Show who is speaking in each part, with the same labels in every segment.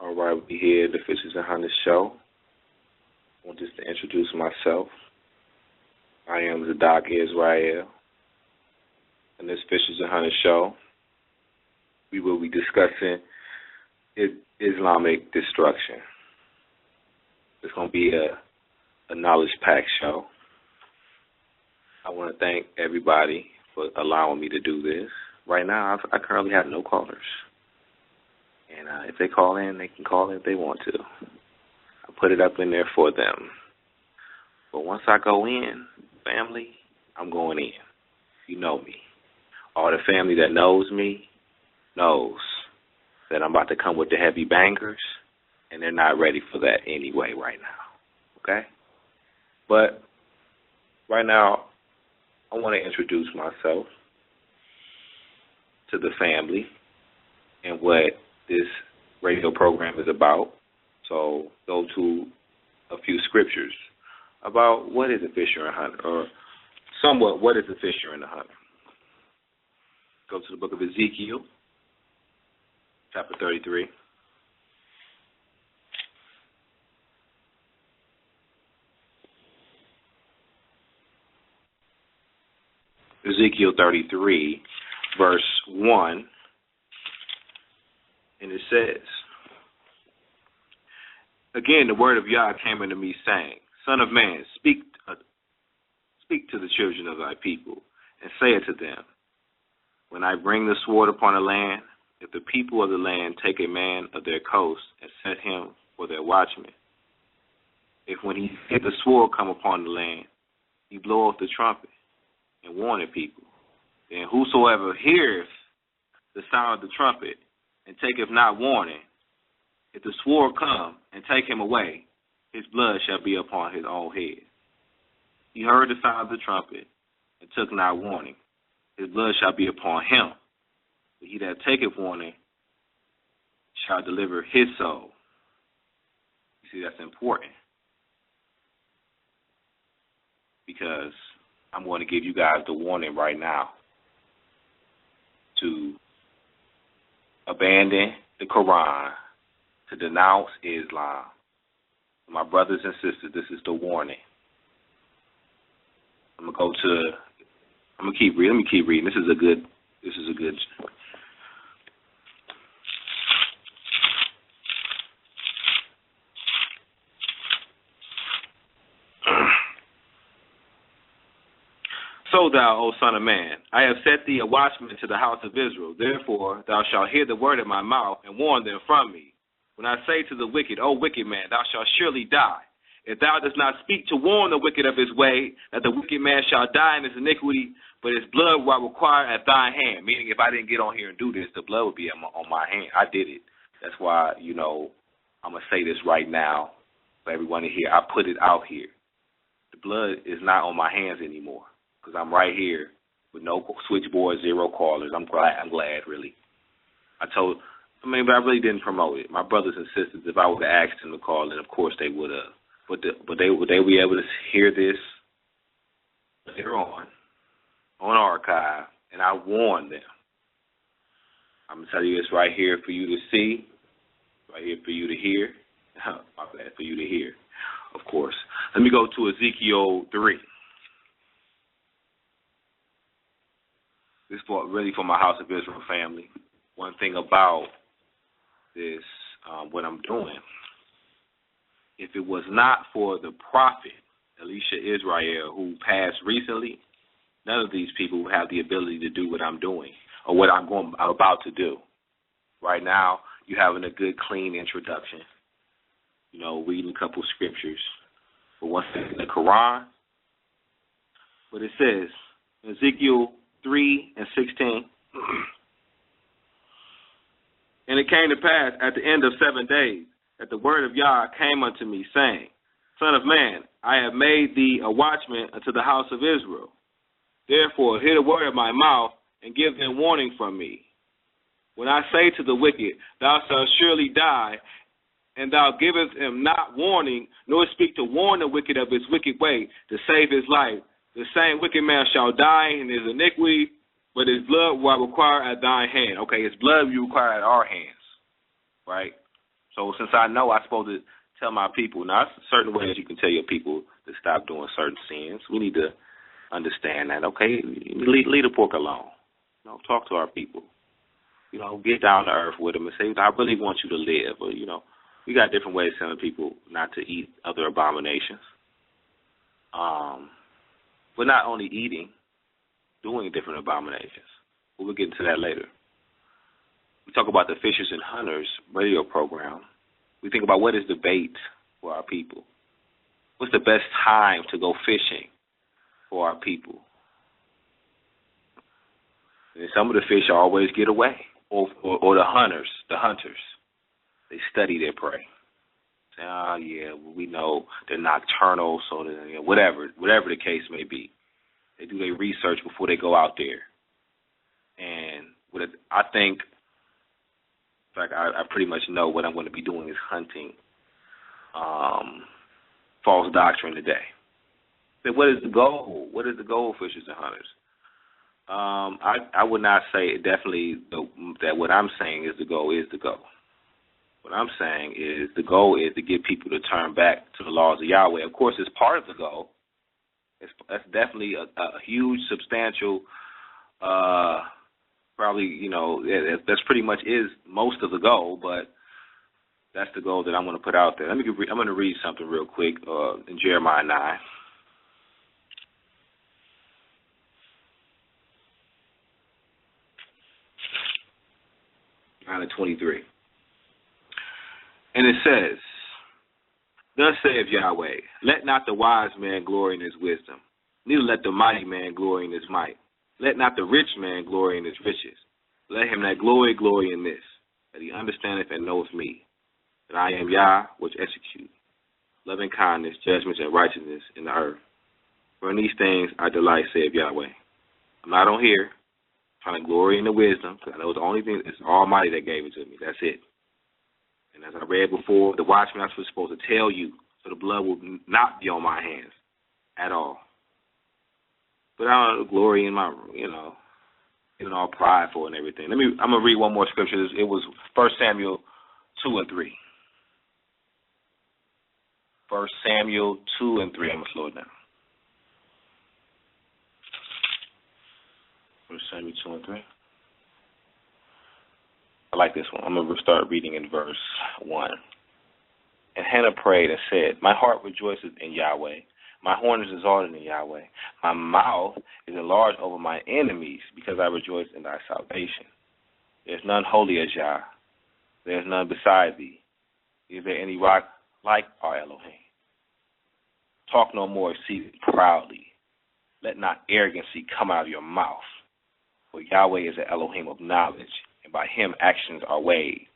Speaker 1: All right, we here at the Fishes and Hunters Show. I want just to introduce myself. I am the Doc Israel. In this Fishes and Hunters Show, we will be discussing Islamic destruction. It's going to be a knowledge-packed show. I want to thank everybody for allowing me to do this. Right now, I currently have no callers. And if they call in, they can call in if they want to. I put it up in there for them. But once I go in, family, I'm going in. You know me. All the family that knows me knows that I'm about to come with the heavy bangers, and they're not ready for that anyway right now. Okay? But right now, I want to introduce myself to the family and what this radio program is about. So go to a few scriptures about what is a fisher and hunter, or somewhat what is a fisher and a hunter. Go to the book of Ezekiel, chapter 33. Ezekiel 33, verse 1, and it says, again, the word of Yah came unto me, saying, Son of man, speak to the children of thy people, and say unto them, when I bring the sword upon the land, if the people of the land take a man of their coast and set him for their watchman, if when he hear the sword come upon the land, he blow off the trumpet and warn the people, then whosoever heareth the sound of the trumpet and taketh not warning, if the sword come and take him away, his blood shall be upon his own head. He heard the sound of the trumpet and took not warning, his blood shall be upon him. But he that taketh warning shall deliver his soul. You see, that's important, because I'm going to give you guys the warning right now to abandon the Quran, to denounce Islam. My brothers and sisters, this is the warning. I'm going to keep reading. Let me keep reading. This is a good. So thou, O son of man, I have set thee a watchman to the house of Israel. Therefore thou shalt hear the word of my mouth and warn them from me. When I say to the wicked, O wicked man, thou shalt surely die. If thou dost not speak to warn the wicked of his way, that the wicked man shall die in his iniquity, but his blood will I require at thine hand. Meaning, if I didn't get on here and do this, the blood would be on my hand. I did it. That's why, I'm going to say this right now for everyone to hear. I put it out here. The blood is not on my hands anymore, because I'm right here with no switchboard, zero callers. I'm glad, really. But I really didn't promote it. My brothers and sisters, if I would have asked them to call in, of course they would have. But they would be able to hear this later on archive, and I warned them. I'm going to tell you this right here for you to see, right here for you to hear. My bad, for you to hear, of course. Let me go to Ezekiel 3. This is really for my House of Israel family. One thing about this, what I'm doing, if it was not for the prophet Alicia Israel, who passed recently, none of these people have the ability to do what I'm doing or what I'm about to do. Right now, you're having a good, clean introduction. You know, reading a couple scriptures. But once in the Quran, what it says, Ezekiel 3:16. And it came to pass at the end of 7 days that the word of Yah came unto me, saying, Son of man, I have made thee a watchman unto the house of Israel. Therefore, hear the word of my mouth, and give them warning from me. When I say to the wicked, thou shalt surely die, and thou givest him not warning, nor speak to warn the wicked of his wicked way, to save his life, the same wicked man shall die in his iniquity, but his blood will I require at thine hand. Okay, his blood you require at our hands, right? So since I know I'm supposed to tell my people, now there's certain ways you can tell your people to stop doing certain sins. We need to understand that, okay? Leave the pork alone. You know, talk to our people. You know, get down to earth with them and say, I really want you to live. Or, you know, we got different ways of telling people not to eat other abominations. But not only eating, doing different abominations. We'll get into that later. We talk about the Fishers and Hunters radio program. We think about what is the bait for our people. What's the best time to go fishing for our people? And some of the fish always get away. Or the hunters, they study their prey. Say, oh, yeah, well, we know they're nocturnal, so you know, whatever the case may be. They do their research before they go out there. And I think, in fact, I pretty much know what I'm going to be doing is hunting false doctrine today. But what is the goal? What is the goal, Fishers and Hunters? I would not say definitely that what I'm saying is the goal is the goal. What I'm saying is the goal is to get people to turn back to the laws of Yahweh. Of course, it's part of the goal. That's definitely a huge, substantial, probably, you know, that's pretty much is most of the goal, but that's the goal that I'm going to put out there. I'm going to read something real quick in Jeremiah 9. 9:23. And it says, Thus saith Yahweh, let not the wise man glory in his wisdom, neither let the mighty man glory in his might. Let not the rich man glory in his riches. Let him that glory in this, that he understandeth and knoweth me, that I am Yah, which execute loving kindness, judgments, and righteousness in the earth. For in these things I delight, saith Yahweh. I'm not on here trying to glory in the wisdom, because I know it's the only thing, it's Almighty that gave it to me. That's it. And as I read before, the watchman was supposed to tell you, so the blood will not be on my hands at all. But I don't glory in my, getting all prideful and everything. I'm going to read one more scripture. It was 1 Samuel 2:3. 1 Samuel 2:3. I'm going to slow it down. 1 Samuel 2:3. I like this one. I'm going to start reading in verse 1. And Hannah prayed and said, My heart rejoices in Yahweh. My horn is exalted in Yahweh. My mouth is enlarged over my enemies, because I rejoice in thy salvation. There is none holy as Yah. There is none beside thee. Is there any rock like our Elohim? Talk no more exceeding proudly. Let not arrogancy come out of your mouth. For Yahweh is the Elohim of knowledge, and by him actions are weighed.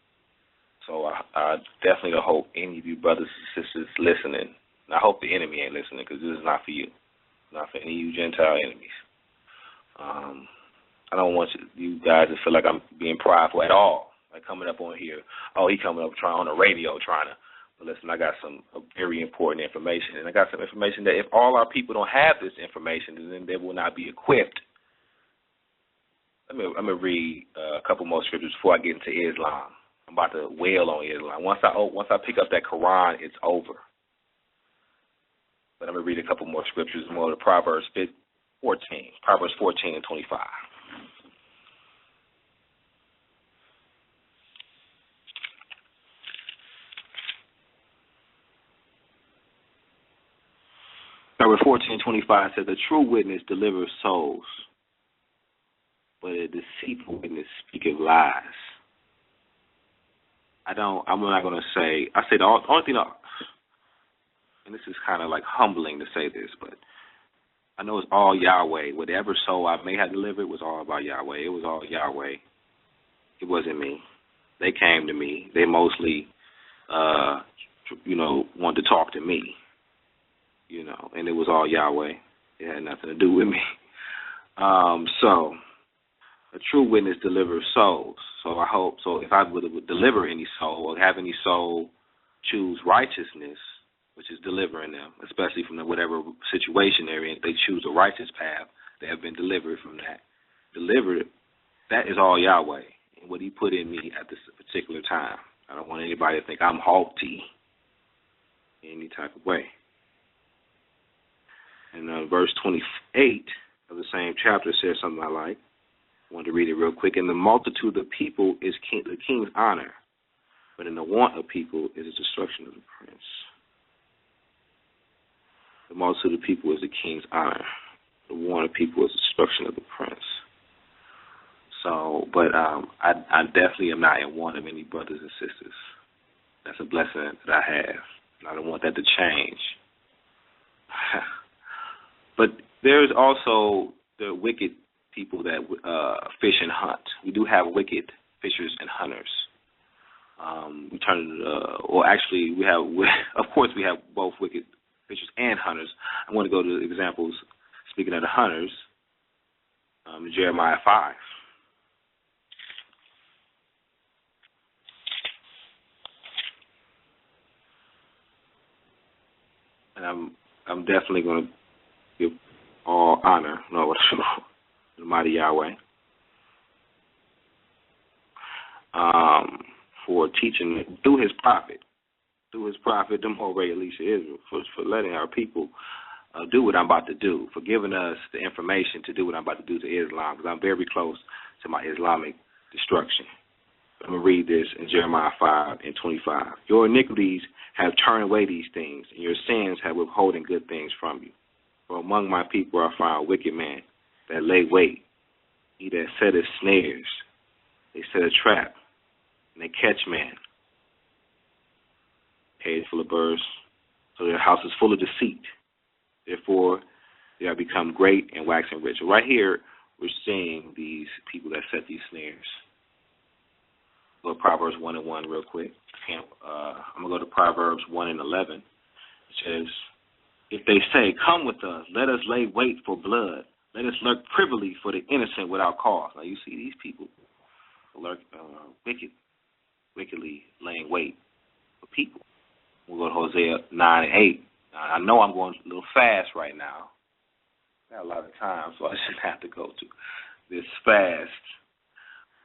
Speaker 1: So I definitely hope any of you brothers and sisters listening, and I hope the enemy ain't listening, because this is not for you. Not for any of you Gentile enemies. I don't want you guys to feel like I'm being prideful at all. Like coming up on here, he coming up on the radio trying to. But listen, I got some very important information, and I got some information that if all our people don't have this information, then they will not be equipped. I'm gonna read a couple more scriptures before I get into Islam. I'm about to wail on Islam. Once I pick up that Quran, it's over. But I'm going to read a couple more scriptures, more to Proverbs 14 and 25. Proverbs 14:25 says, "The true witness delivers souls, but a deceitful witness speaketh lies." I'm not going to say. I say the only thing, and this is kind of like humbling to say this, but I know it's all Yahweh. Whatever soul I may have delivered was all about Yahweh. It was all Yahweh. It wasn't me. They came to me. They mostly, wanted to talk to me, and it was all Yahweh. It had nothing to do with me. So a true witness delivers souls. So I hope, if I would deliver any soul or have any soul choose righteousness, which is delivering them, especially from whatever situation they're in, if they choose a righteous path, they have been delivered from that. Delivered, that is all Yahweh and what he put in me at this particular time. I don't want anybody to think I'm haughty in any type of way. And verse 28 of the same chapter says something I like. I wanted to read it real quick. "In the multitude of people is the king's honor, but in the want of people is the destruction of the prince." The multitude of people is the king's honor. The want of people is the destruction of the prince. So, but I definitely am not in want of any brothers and sisters. That's a blessing that I have. And I don't want that to change. But there's also the wicked people that fish and hunt. We do have wicked fishers and hunters. We have, of course, we have both wicked fishers and hunters. I want to go to examples. Speaking of the hunters, Jeremiah 5. And I'm definitely going to give all honor, to the mighty Yahweh, for teaching through his prophet, the Moreh Elisha Israel, for letting our people do what I'm about to do, for giving us the information to do what I'm about to do to Islam, because I'm very close to my Islamic destruction. I'm going to read this in Jeremiah 5:25. "Your iniquities have turned away these things, and your sins have withholden good things from you. For among my people I found a wicked man that lay wait, he that setteth snares. They set a trap, and they catch man. Cage full of birds, so their house is full of deceit. Therefore they are become great and waxing rich." Right here, we're seeing these people that set these snares. Go to Proverbs 1:1 real quick. I'm going to go to Proverbs 1:11. It says, "If they say, 'Come with us, let us lay wait for blood. Let us lurk privily for the innocent without cause.'" Now you see these people lurk wickedly laying wait for people. We'll go to Hosea 9:8. Now, I know I'm going a little fast right now. Got a lot of time, so I shouldn't have to go to this fast.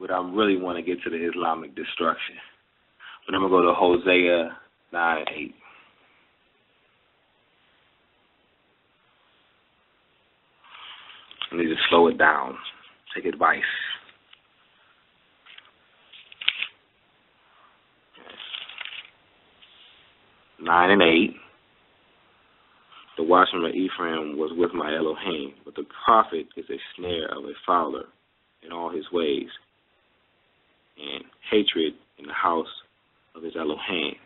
Speaker 1: But I really want to get to the Islamic destruction. But I'm going to go to Hosea 9:8. I need to slow it down. Take advice. Okay. 9:8. "The watchman of Ephraim was with my Elohim, but the prophet is a snare of a fowler in all his ways, and hatred in the house of his Elohim."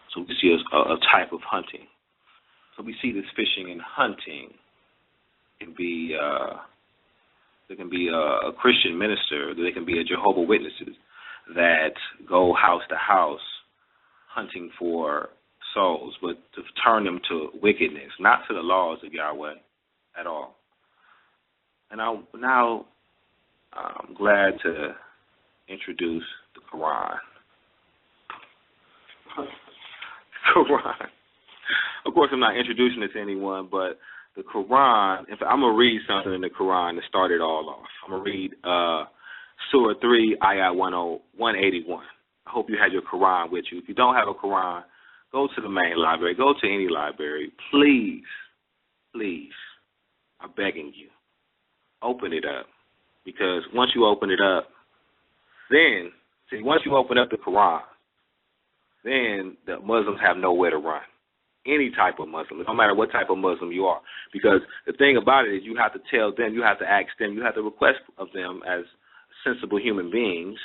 Speaker 1: So we see a type of hunting. So we see this fishing and hunting can be there can be a Christian minister, there can be a Jehovah Witnesses that go house to house hunting for souls, but to turn them to wickedness, not to the laws of Yahweh at all. And I'm glad to introduce the Quran. Quran. Of course, I'm not introducing it to anyone, but the Quran, I'm going to read something in the Quran to start it all off. I'm going to read Surah 3, Ayah 181. I hope you had your Quran with you. If you don't have a Quran, go to the main library. Go to any library. Please, I'm begging you, open it up. Because once you open it up, once you open up the Quran, then the Muslims have nowhere to run. any type of Muslim, no matter what type of Muslim you are. Because the thing about it is you have to tell them, you have to ask them, you have to request of them as sensible human beings,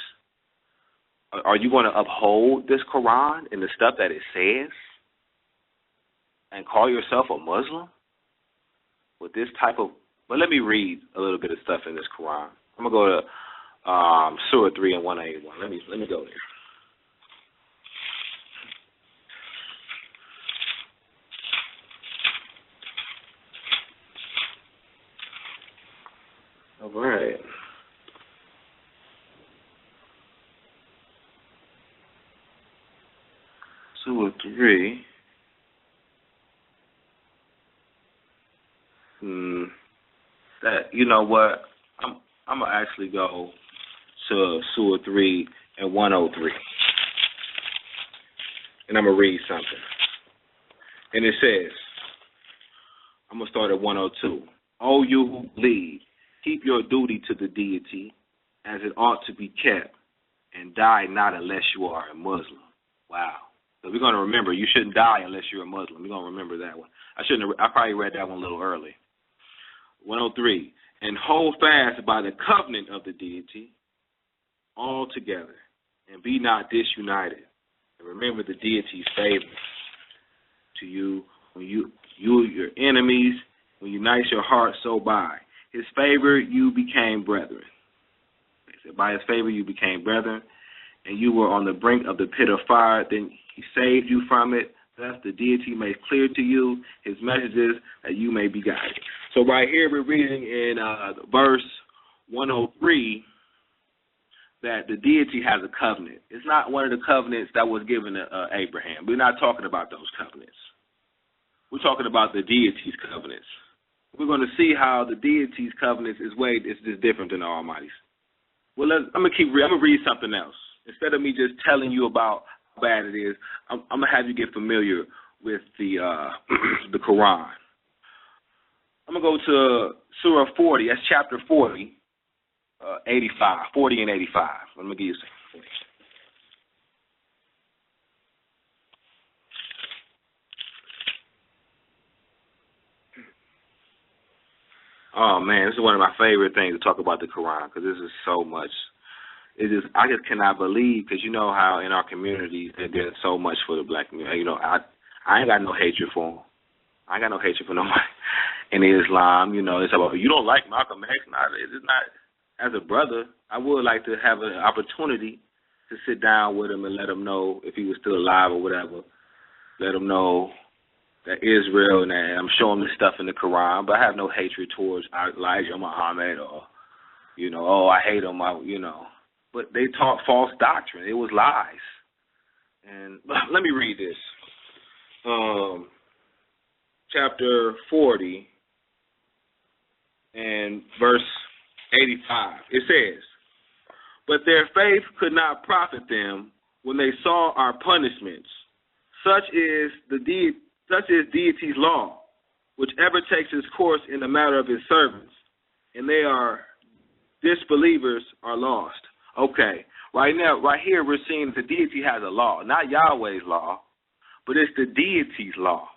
Speaker 1: are you going to uphold this Quran and the stuff that it says and call yourself a Muslim with this type of... Well, let me read a little bit of stuff in this Quran. I'm going to go to Surah 3 and 181. Let me go there. All right. Surah 3. You know what? I'm gonna actually go to Surah 3 and 103, and I'm gonna read something. And it says, I'm gonna start at 102. O you who believe, keep your duty to the deity as it ought to be kept, and die not unless you are a Muslim. Wow. So we're gonna remember you shouldn't die unless you're a Muslim. We're gonna remember that one. I probably read that one a little early. 103. And hold fast by the covenant of the deity all together, and be not disunited. And remember the deity's favor to you when you your enemies, when you unite your heart so by his favor you became brethren. By his favor you became brethren, and you were on the brink of the pit of fire. Then he saved you from it. Thus the deity makes clear to you his messages that you may be guided. So right here we're reading in verse 103 that the deity has a covenant. It's not one of the covenants that was given to Abraham. We're not talking about those covenants. We're talking about the deity's covenants. We're going to see how the deity's covenants is just different than the Almighty's. Well, I'm gonna read something else. Instead of me just telling you about how bad it is, I'm gonna have you get familiar with the Quran. I'm gonna go to Surah 40. That's chapter 40, 85, 40 and 85. Let me give you a second. Oh man, this is one of my favorite things to talk about the Quran, because this is so much. I just cannot believe, because you know how in our communities there's so much for the black community. You know, I ain't got no hatred for them. I ain't got no hatred for nobody in Islam. You know, it's about, you don't like Malcolm X. It's not. As a brother, I would like to have an opportunity to sit down with him and let him know, if he was still alive or whatever, let him know that Israel, and I'm showing him the stuff in the Quran, but I have no hatred towards Elijah Muhammad or, you know, oh, I hate him, you know. But they taught false doctrine. It was lies. And let me read this. Chapter 40 and verse 85. It says, but their faith could not profit them when they saw our punishments. Such is deity's law, whichever takes its course in the matter of his servants, and they are disbelievers are lost. Okay, right here we're seeing the deity has a law, not Yahweh's law, but it's the deity's law.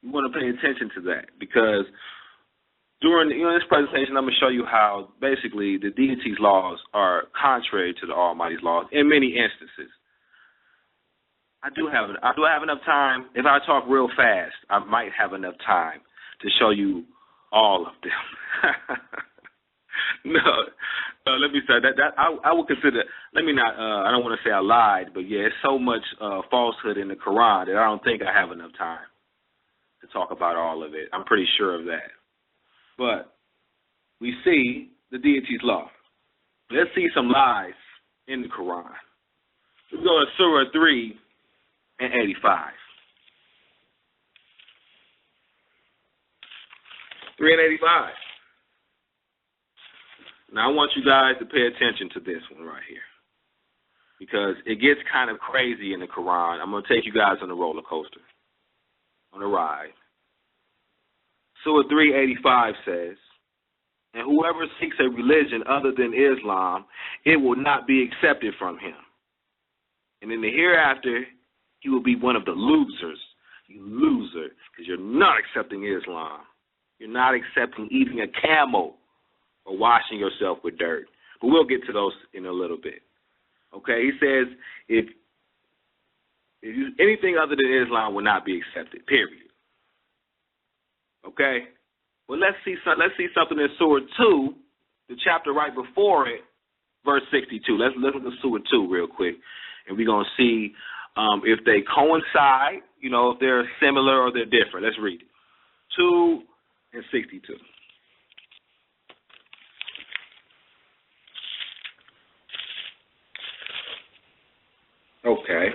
Speaker 1: You want to pay attention to that, because during this presentation, I'm going to show you how basically the deity's laws are contrary to the Almighty's laws in many instances. I do have enough time. If I talk real fast, I might have enough time to show you all of them. No, let me say that I would consider. Let me not. I don't want to say I lied, but yeah, it's so much falsehood in the Quran that I don't think I have enough time to talk about all of it. I'm pretty sure of that. But we see the deity's law. Let's see some lies in the Quran. We go to Surah 3 and 85. 3 and 85. Now, I want you guys to pay attention to this one right here, because it gets kind of crazy in the Quran. I'm going to take you guys on a roller coaster, on a ride. Surah 3:85 says, and whoever seeks a religion other than Islam, it will not be accepted from him. And in the hereafter, he will be one of the losers. You loser, because you're not accepting Islam. You're not accepting eating a camel or washing yourself with dirt. But we'll get to those in a little bit. Okay, he says if anything other than Islam will not be accepted, period. Okay? Well, let's see something in Surah 2, the chapter right before it, verse 62. Let's look at Surah 2 real quick, and we're going to see if they coincide, if they're similar or they're different. Let's read it. 2 and 62. Okay.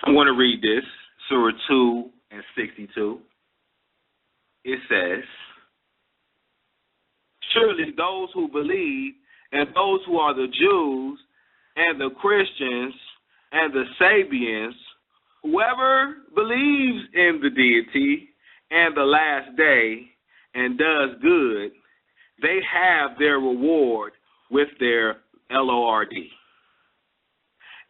Speaker 1: I'm going to read this, Surah 2 and 62. It says, surely those who believe and those who are the Jews and the Christians and the Sabians, whoever believes in the deity and the last day and does good, they have their reward with their Lord.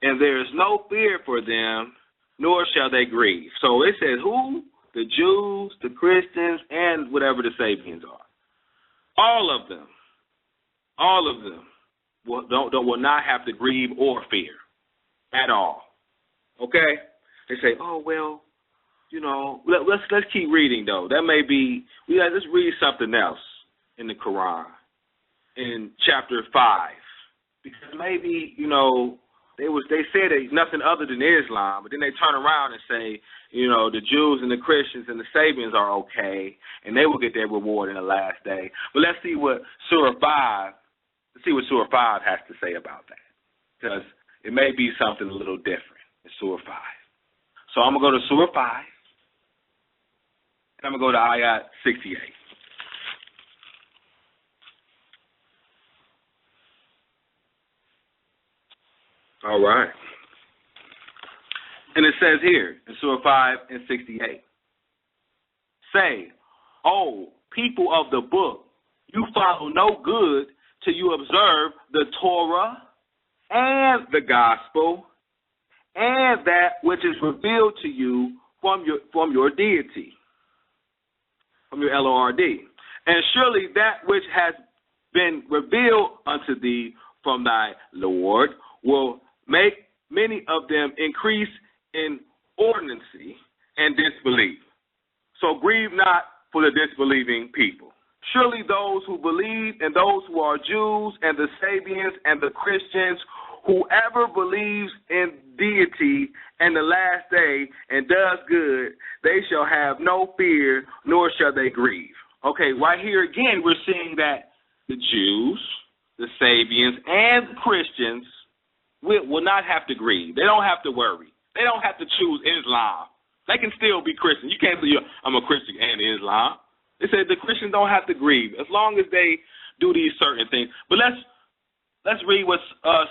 Speaker 1: And there is no fear for them, nor shall they grieve. So it says who? The Jews, the Christians, and whatever the Sabians are. All of them will not have to grieve or fear at all. Okay? They say, oh, well, let's keep reading, though. That may be, let's read something else in the Quran in chapter 5. Because maybe, they said it's nothing other than Islam, but then they turn around and say, the Jews and the Christians and the Sabians are okay, and they will get their reward in the last day. But let's see what Surah 5 has to say about that, because it may be something a little different in Surah 5. So I'm going to go to Surah 5, and I'm going to go to Ayat 68. All right. And it says here in Surah 5 and 68, say, oh, people of the book, you follow no good till you observe the Torah and the gospel and that which is revealed to you from your deity, from your Lord. And surely that which has been revealed unto thee from thy Lord will make many of them increase in ordinancy and disbelief. So grieve not for the disbelieving people. Surely those who believe and those who are Jews and the Sabians and the Christians, whoever believes in deity and the last day and does good, they shall have no fear, nor shall they grieve. Okay, right here again, we're seeing that the Jews, the Sabians, and the Christians will not have to grieve. They don't have to worry. They don't have to choose Islam. They can still be Christian. You can't say, I'm a Christian and Islam. They said the Christians don't have to grieve as long as they do these certain things. But let's read what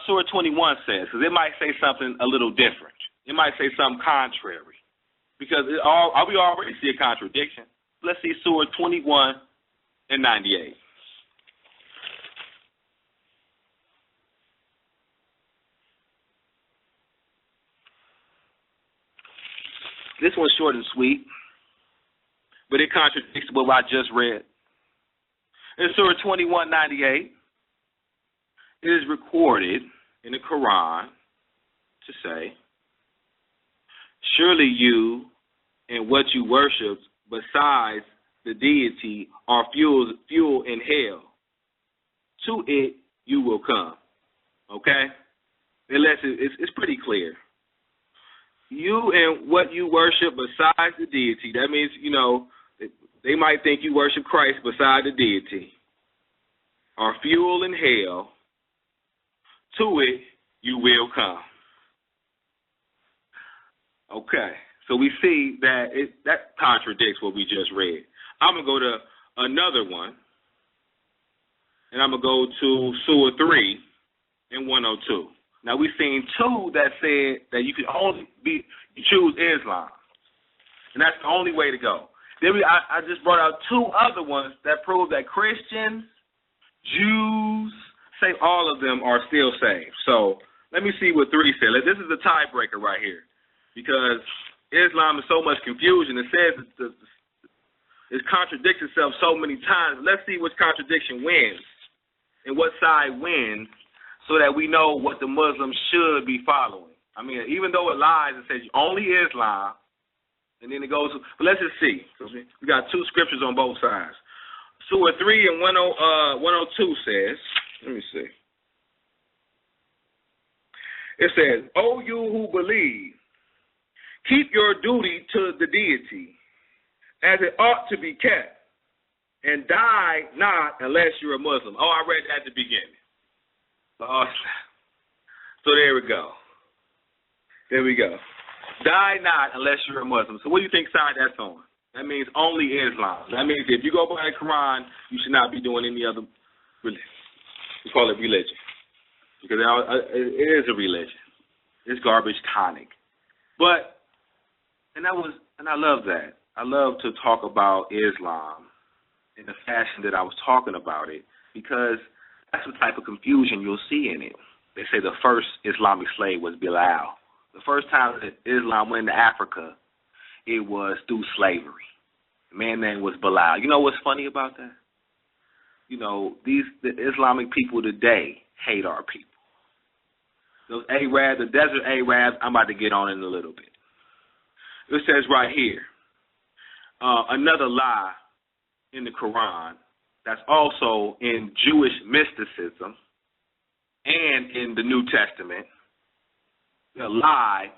Speaker 1: Surah 21 says, because it might say something a little different. It might say something contrary, because we already see a contradiction. Let's see Surah 21 and 98. This one's short and sweet, but it contradicts what I just read. In Surah 21:98, it is recorded in the Quran to say, surely you and what you worship besides the deity are fuel in hell. To it you will come. Okay? Unless it's pretty clear. You and what you worship besides the deity, that means, they might think you worship Christ beside the deity, are fuel in hell. To it you will come. Okay, so we see that that contradicts what we just read. I'm going to go to another one, and I'm going to go to Surah 3 and 102. Now, we've seen two that said that you can only choose Islam, and that's the only way to go. Then I just brought out two other ones that prove that Christians, Jews, say all of them are still saved. So let me see what 3 said. This is the tiebreaker right here. because Islam is so much confusion. It says it contradicts itself so many times. Let's see which contradiction wins and what side wins so that we know what the Muslims should be following. I mean, even though it lies, it says only Islam, and then it goes, but let's just see. We got two scriptures on both sides. Surah 3 and 102 says, let me see. It says, O you who believe, keep your duty to the deity as it ought to be kept, and die not unless you're a Muslim. Oh, I read that at the beginning. So there we go. There we go. Die not unless you're a Muslim. So what do you think side that's on? That means only Islam. That means if you go by the Quran, you should not be doing any other religion. We call it religion because it is a religion. It's garbage tonic. But and I love that. I love to talk about Islam in the fashion that I was talking about it because that's the type of confusion you'll see in it. They say the first Islamic slave was Bilal. The first time that Islam went into Africa, it was through slavery. The man's name was Bilal. You know what's funny about that? You know, the Islamic people today hate our people. Those Arabs, the desert Arabs, I'm about to get on in a little bit. It says right here, another lie in the Quran that's also in Jewish mysticism and in the New Testament, a lie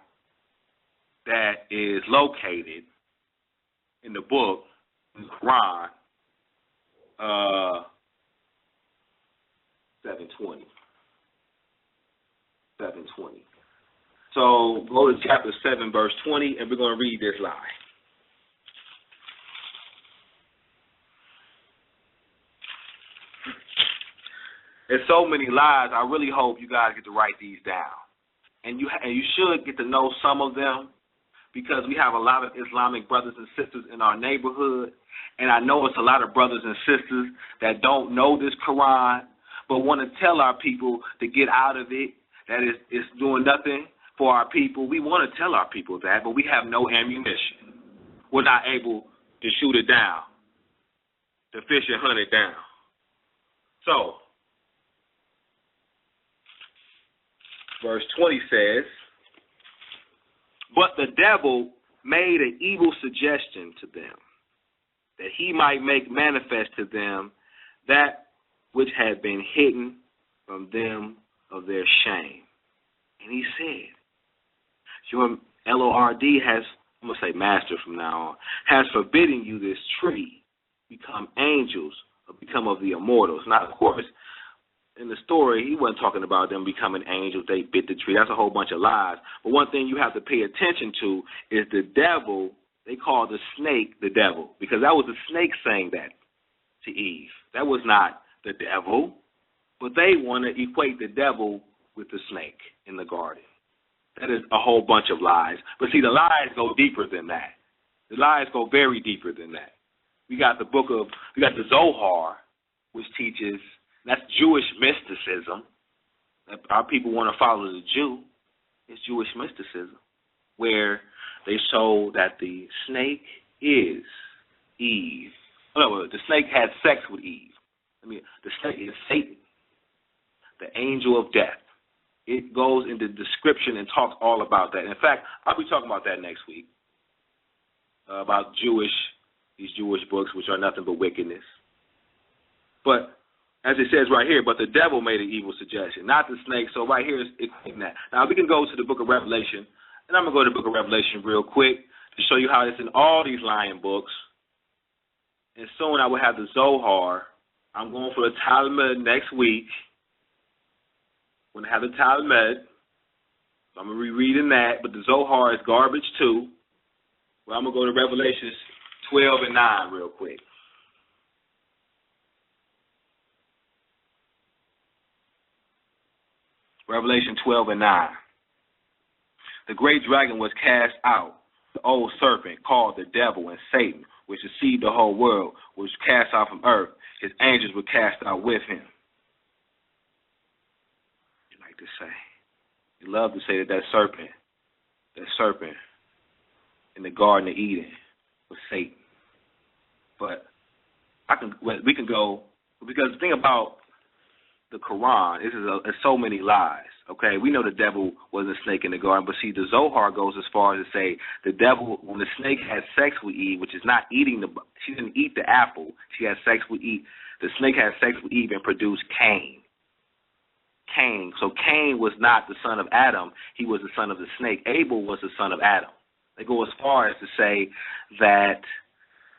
Speaker 1: that is located in the book, in the Quran, 720. So go to chapter 7, verse 20, and we're going to read this lie. There's so many lies. I really hope you guys get to write these down. And you should get to know some of them because we have a lot of Islamic brothers and sisters in our neighborhood. And I know it's a lot of brothers and sisters that don't know this Quran but want to tell our people to get out of it, that it's doing nothing for our people. We want to tell our people that, but we have no ammunition. We're not able to shoot it down, to fish and hunt it down. So, verse 20 says, but the devil made an evil suggestion to them, that he might make manifest to them that which had been hidden from them of their shame. And he said, your Lord has, I'm going to say master from now on, has forbidden you this tree, become angels, or become of the immortals. Now, of course, in the story, he wasn't talking about them becoming angels. They bit the tree. That's a whole bunch of lies. But one thing you have to pay attention to is the devil. They call the snake the devil because that was the snake saying that to Eve. That was not the devil. But they want to equate the devil with the snake in the garden. That is a whole bunch of lies. But see, the lies go deeper than that. The lies go very deeper than that. We got the Zohar, which teaches, that's Jewish mysticism. Our people want to follow the Jew. It's Jewish mysticism, where they show that the snake is Eve. No, the snake had sex with Eve. The snake is Satan, the angel of death. It goes into description and talks all about that. In fact, I'll be talking about that next week, about these Jewish books, which are nothing but wickedness. But as it says right here, but the devil made an evil suggestion, not the snake. So right here is equating that. Now we can go to the book of Revelation, and I'm going to go to the book of Revelation real quick to show you how it's in all these lying books. And soon I will have the Zohar. I'm going for the Talmud next week. I'm going to have the Talmud. So I'm going to be reading that, but the Zohar is garbage too. Well, I'm going to go to Revelations 12 and 9 real quick. Revelation 12 and 9. The great dragon was cast out, the old serpent called the devil and Satan, which deceived the whole world, was cast out from earth. His angels were cast out with him. You like to say. You love to say that serpent in the Garden of Eden with Satan. But we can go, because the thing about the Quran is there's so many lies. Okay, we know the devil was a snake in the garden, but see, the Zohar goes as far as to say the devil, when the snake had sex with Eve, which is not eating she didn't eat the apple, she had sex with Eve. The snake had sex with Eve and produced Cain. So Cain was not the son of Adam, he was the son of the snake. Abel was the son of Adam. They go as far as to say that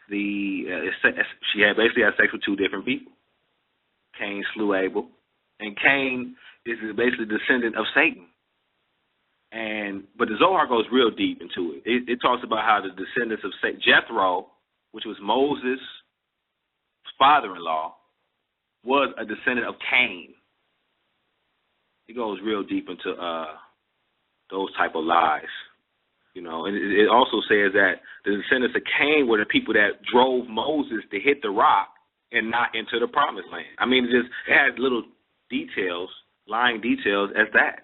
Speaker 1: she had basically had sex with two different people. Cain slew Abel, and Cain is basically a descendant of Satan. But the Zohar goes real deep into it. It talks about how the descendants of Satan, Jethro, which was Moses' father-in-law, was a descendant of Cain. It goes real deep into those type of lies, and it also says that the descendants of Cain were the people that drove Moses to hit the rock and not into the promised land. I mean, it has little details, lying details as that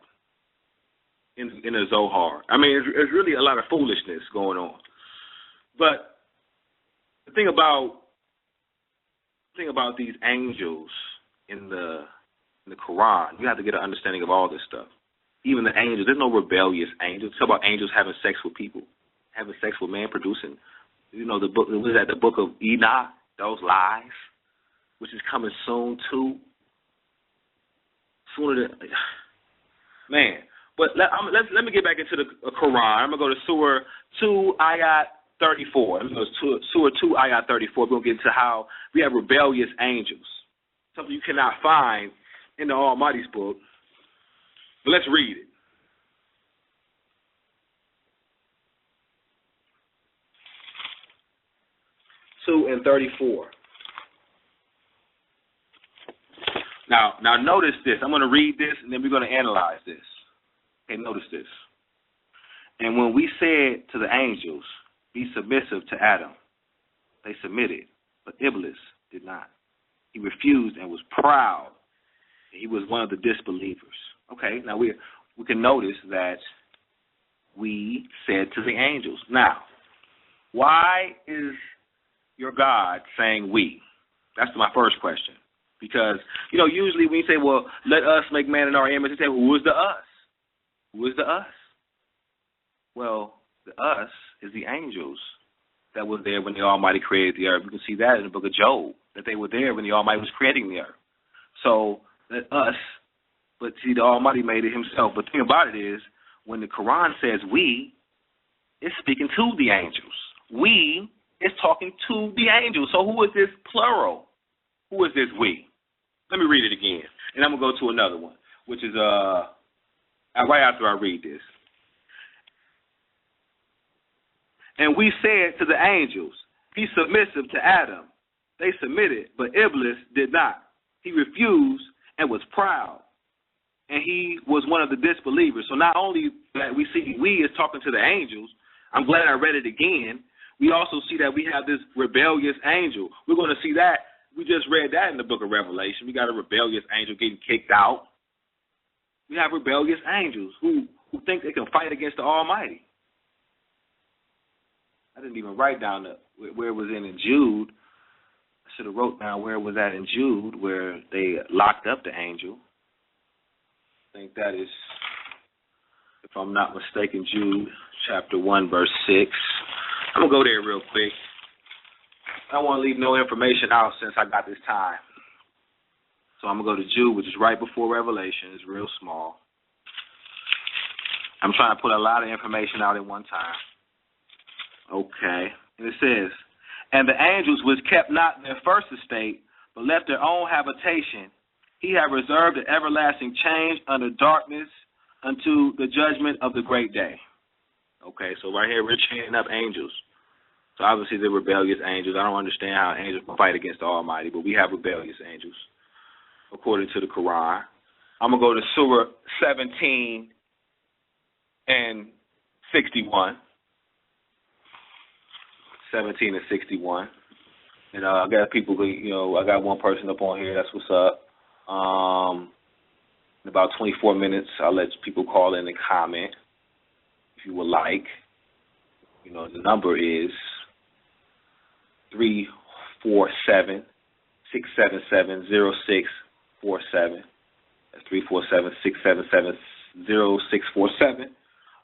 Speaker 1: in the Zohar. I mean, it's really a lot of foolishness going on. But the thing about these angels in the Quran, you have to get an understanding of all this stuff. Even the angels, there's no rebellious angels. It's about angels having sex with people, having sex with man, producing. The book, what is that? The book of Enoch, those lies, which is coming soon too. Sooner than man. But let me get back into the Quran. I'm gonna go to Surah 2, Ayat 34. I'm gonna go to Surah 2, Ayat 34. We're gonna get into how we have rebellious angels, something you cannot find in the Almighty's book. But let's read it. Two and 34. Now notice this. I'm going to read this, and then we're going to analyze this. Okay, notice this. And when we said to the angels, be submissive to Adam, they submitted, but Iblis did not. He refused and was proud. He was one of the disbelievers. Okay, now we can notice that we said to the angels. Now, why is your God saying we? That's my first question. Because, usually when you say, well, let us make man in our image, you say, who is the us? Who is the us? Well, the us is the angels that was there when the Almighty created the earth. You can see that in the book of Job, that they were there when the Almighty was creating the earth. So, let us, but see, the Almighty made it himself. But the thing about it is, when the Quran says we, it's speaking to the angels. We is talking to the angels. So who is this plural? Who is this we? Let me read it again. And I'm going to go to another one, which is right after I read this. And we said to the angels, be submissive to Adam. They submitted, but Iblis did not. He refused and was proud. And he was one of the disbelievers. So not only that we see we is talking to the angels, I'm glad I read it again. We also see that we have this rebellious angel. We're going to see that. We just read that in the book of Revelation. We got a rebellious angel getting kicked out. We have rebellious angels who think they can fight against the Almighty. I didn't even write down where it was in Jude. I should have wrote down where it was at in Jude, where they locked up the angel. I think that is, if I'm not mistaken, Jude chapter 1, verse 6. I'm going to go there real quick. I don't want to leave no information out since I got this time. So I'm going to go to Jude, which is right before Revelation. It's real small. I'm trying to put a lot of information out at one time. Okay. And it says, and the angels which kept not their first estate, but left their own habitation, he hath reserved an everlasting change under darkness unto the judgment of the great day. Okay, so right here we're chaining up angels. So obviously they're rebellious angels. I don't understand how angels can fight against the Almighty, but we have rebellious angels, according to the Quran. I'm going to go to Surah 17 and 61. 17 and 61. And I got people, I got one person up on here. That's what's up. In about 24 minutes, I'll let people call in and comment if you would like. The number is 347-677-0647. That's 347-677-0647.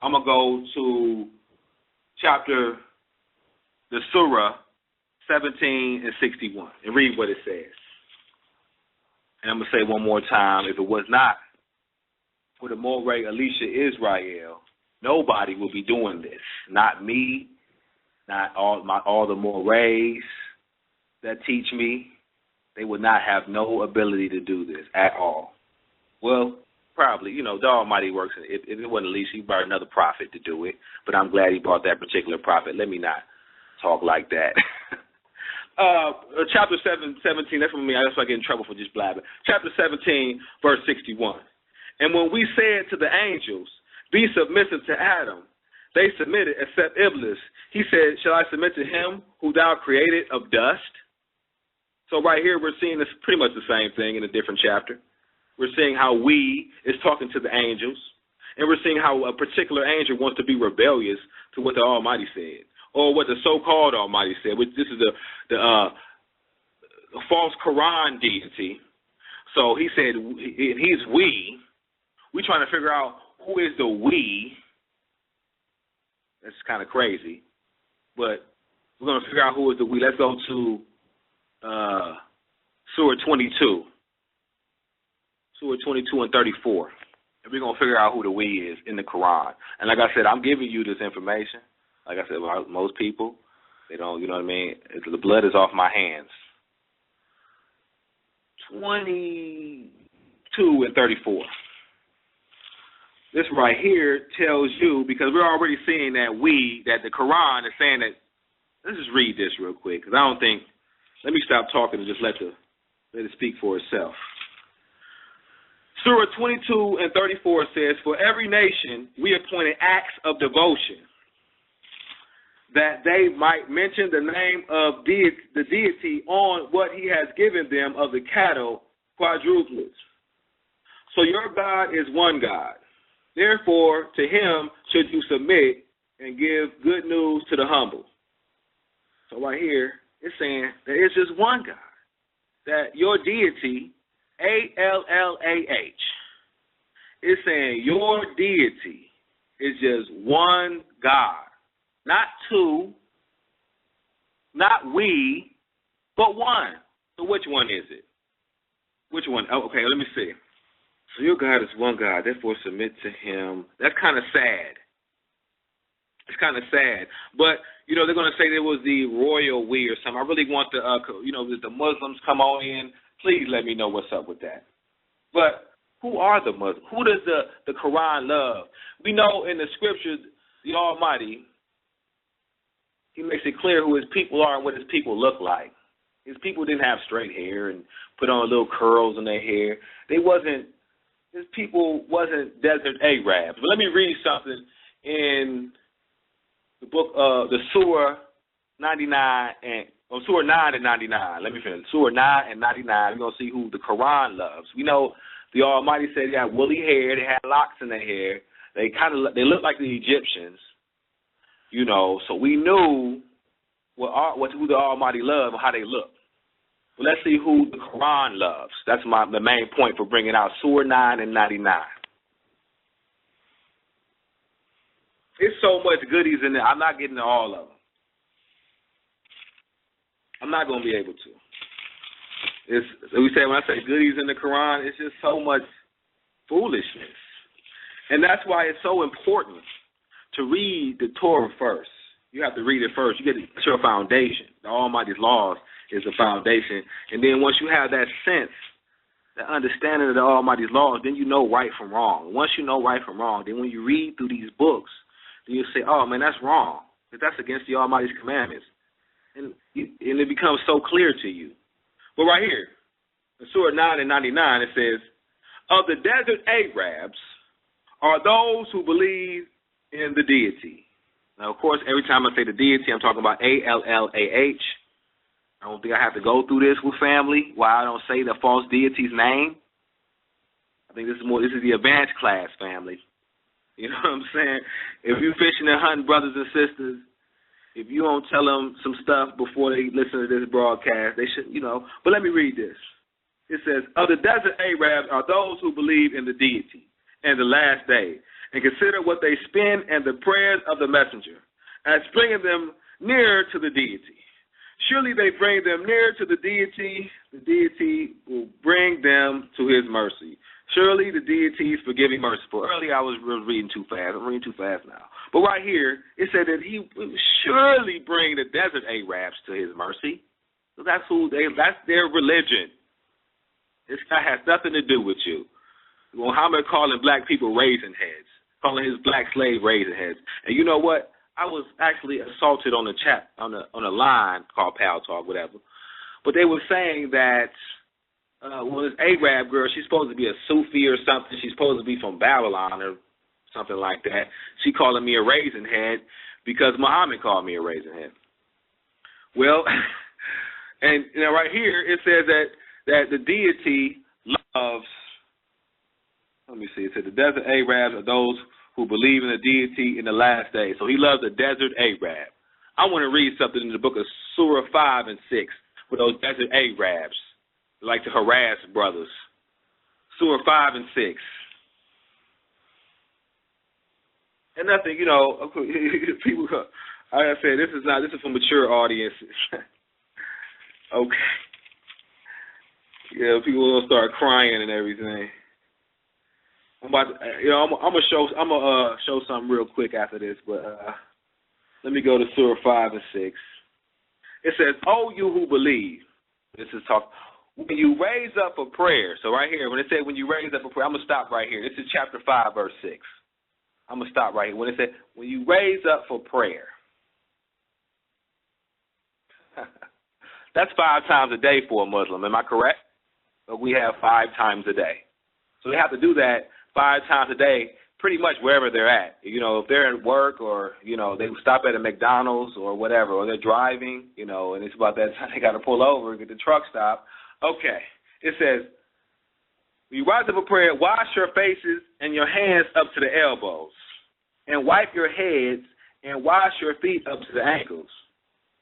Speaker 1: I'm going to go to the Surah 17 and 61 and read what it says. And I'm going to say one more time, if it was not for the Moray Alicia Israel, nobody will be doing this. Not me, not all the Morays that teach me. They would not have no ability to do this at all. Well, probably, the Almighty works. If it wasn't Alicia, he brought another prophet to do it. But I'm glad he brought that particular prophet. Let me not talk like that. Chapter 17, that's what that's why I get in trouble for just blabbing. Chapter 17, verse 61. And when we said to the angels, be submissive to Adam, they submitted except Iblis. He said, shall I submit to him who thou created of dust? So right here we're seeing this pretty much the same thing in a different chapter. We're seeing how we is talking to the angels, and we're seeing how a particular angel wants to be rebellious to what the Almighty said, or what the so-called Almighty said, which this is the false Quran deity. So he said he's we. We're trying to figure out who is the we. That's kind of crazy. But we're going to figure out who is the we. Let's go to Surah 22. Surah 22 and 34. And we're going to figure out who the we is in the Quran. And like I said, I'm giving you this information. Like I said, most people, they don't, what I mean? The blood is off my hands. 22 and 34. This right here tells you, because we're already seeing that the Quran is saying that, let's just read this real quick, because let me stop talking and just let it speak for itself. Surah 22 and 34 says, for every nation we appointed acts of devotion, that they might mention the name of the deity on what he has given them of the cattle, quadruplets. So your God is one God. Therefore, to him should you submit and give good news to the humble. So right here, it's saying there is just one God. That your deity, A-L-L-A-H, is saying your deity is just one God. Not two, not we, but one. So which one is it? Which one? Oh, okay, let me see. So your God is one God, therefore submit to him. That's kind of sad. It's kind of sad. But, they're going to say there was the royal we or something. I really want the Muslims come on in. Please let me know what's up with that. But who are the Muslims? Who does the Quran love? We know in the scriptures, the Almighty, he makes it clear who his people are and what his people look like. His people didn't have straight hair and put on little curls in their hair. His people wasn't desert Arabs. But let me read something in the book, the Surah 99 Surah 9 and 99. Let me finish. Surah 9 and 99. We're going to see who the Quran loves. We know the Almighty said they had woolly hair. They had locks in their hair. They looked like the Egyptians. So we knew who the Almighty loved and how they looked. But let's see who the Quran loves. That's the main point for bringing out Surah 9 and 99. There's so much goodies in there. I'm not getting to all of them. I'm not going to be able to. When I say goodies in the Quran, it's just so much foolishness. And that's why it's so important to read the Torah first. You have to read it first. You get your foundation. The Almighty's laws is the foundation. And then once you have that sense, the understanding of the Almighty's laws, then you know right from wrong. Once you know right from wrong, then when you read through these books, then you say, oh, man, that's wrong. Because that's against the Almighty's commandments. And it becomes so clear to you. But right here, in Surah 9 and 99, it says, of the desert Arabs are those who believe in the deity. Now, of course, every time I say the deity, I'm talking about A-L-L-A-H. I don't think I have to go through this with family, why I don't say the false deity's name. I think this is the advanced class family. You know what I'm saying? If you're fishing and hunting brothers and sisters, If you don't tell them some stuff before they listen to this broadcast, they should, But let me read this. It says, of the desert Arabs are those who believe in the deity and the last day, and consider what they spend and the prayers of the messenger as bringing them nearer to the deity. Surely they bring them nearer to the deity will bring them to his mercy. Surely the deity is forgiving, merciful. Earlier I was reading too fast. I'm reading too fast now. But right here, it said that he will surely bring the desert Arabs to his mercy. So that's their religion. This guy has nothing to do with you. Muhammad calling black people raisin heads, calling his black slave raisin heads. And you know what? I was actually assaulted on the chat, on a line called Pal Talk, whatever. But they were saying that this Arab girl, she's supposed to be a Sufi or something. She's supposed to be from Babylon or something like that. She calling me a raisin head because Muhammad called me a raisin head. Well, and right here it says that the deity loves. Let me see. It said the desert Arabs are those who believe in the deity in the last day. So he loves the desert Arab. I want to read something in the book of Surah 5 and 6 with those desert Arabs who like to harass brothers. Surah 5 and 6. And nothing, people, like I said, this is for mature audiences. Okay. Yeah, people will start crying and everything. I'm gonna show something real quick after this, but let me go to Surah 5 and 6. It says, "Oh, you who believe." This is talk. When you raise up for prayer. So right here, when it said when you raise up for prayer, I'm gonna stop right here. This is chapter 5, verse 6. I'm gonna stop right here. When it said when you raise up for prayer, that's 5 times a day for a Muslim. Am I correct? But we have 5 times a day, so they have to do that 5 times a day, pretty much wherever they're at. If they're at work or, they stop at a McDonald's or whatever, or they're driving, and it's about that time they got to pull over and get the truck stopped. Okay. It says, you rise up a prayer, wash your faces and your hands up to the elbows, and wipe your heads and wash your feet up to the ankles.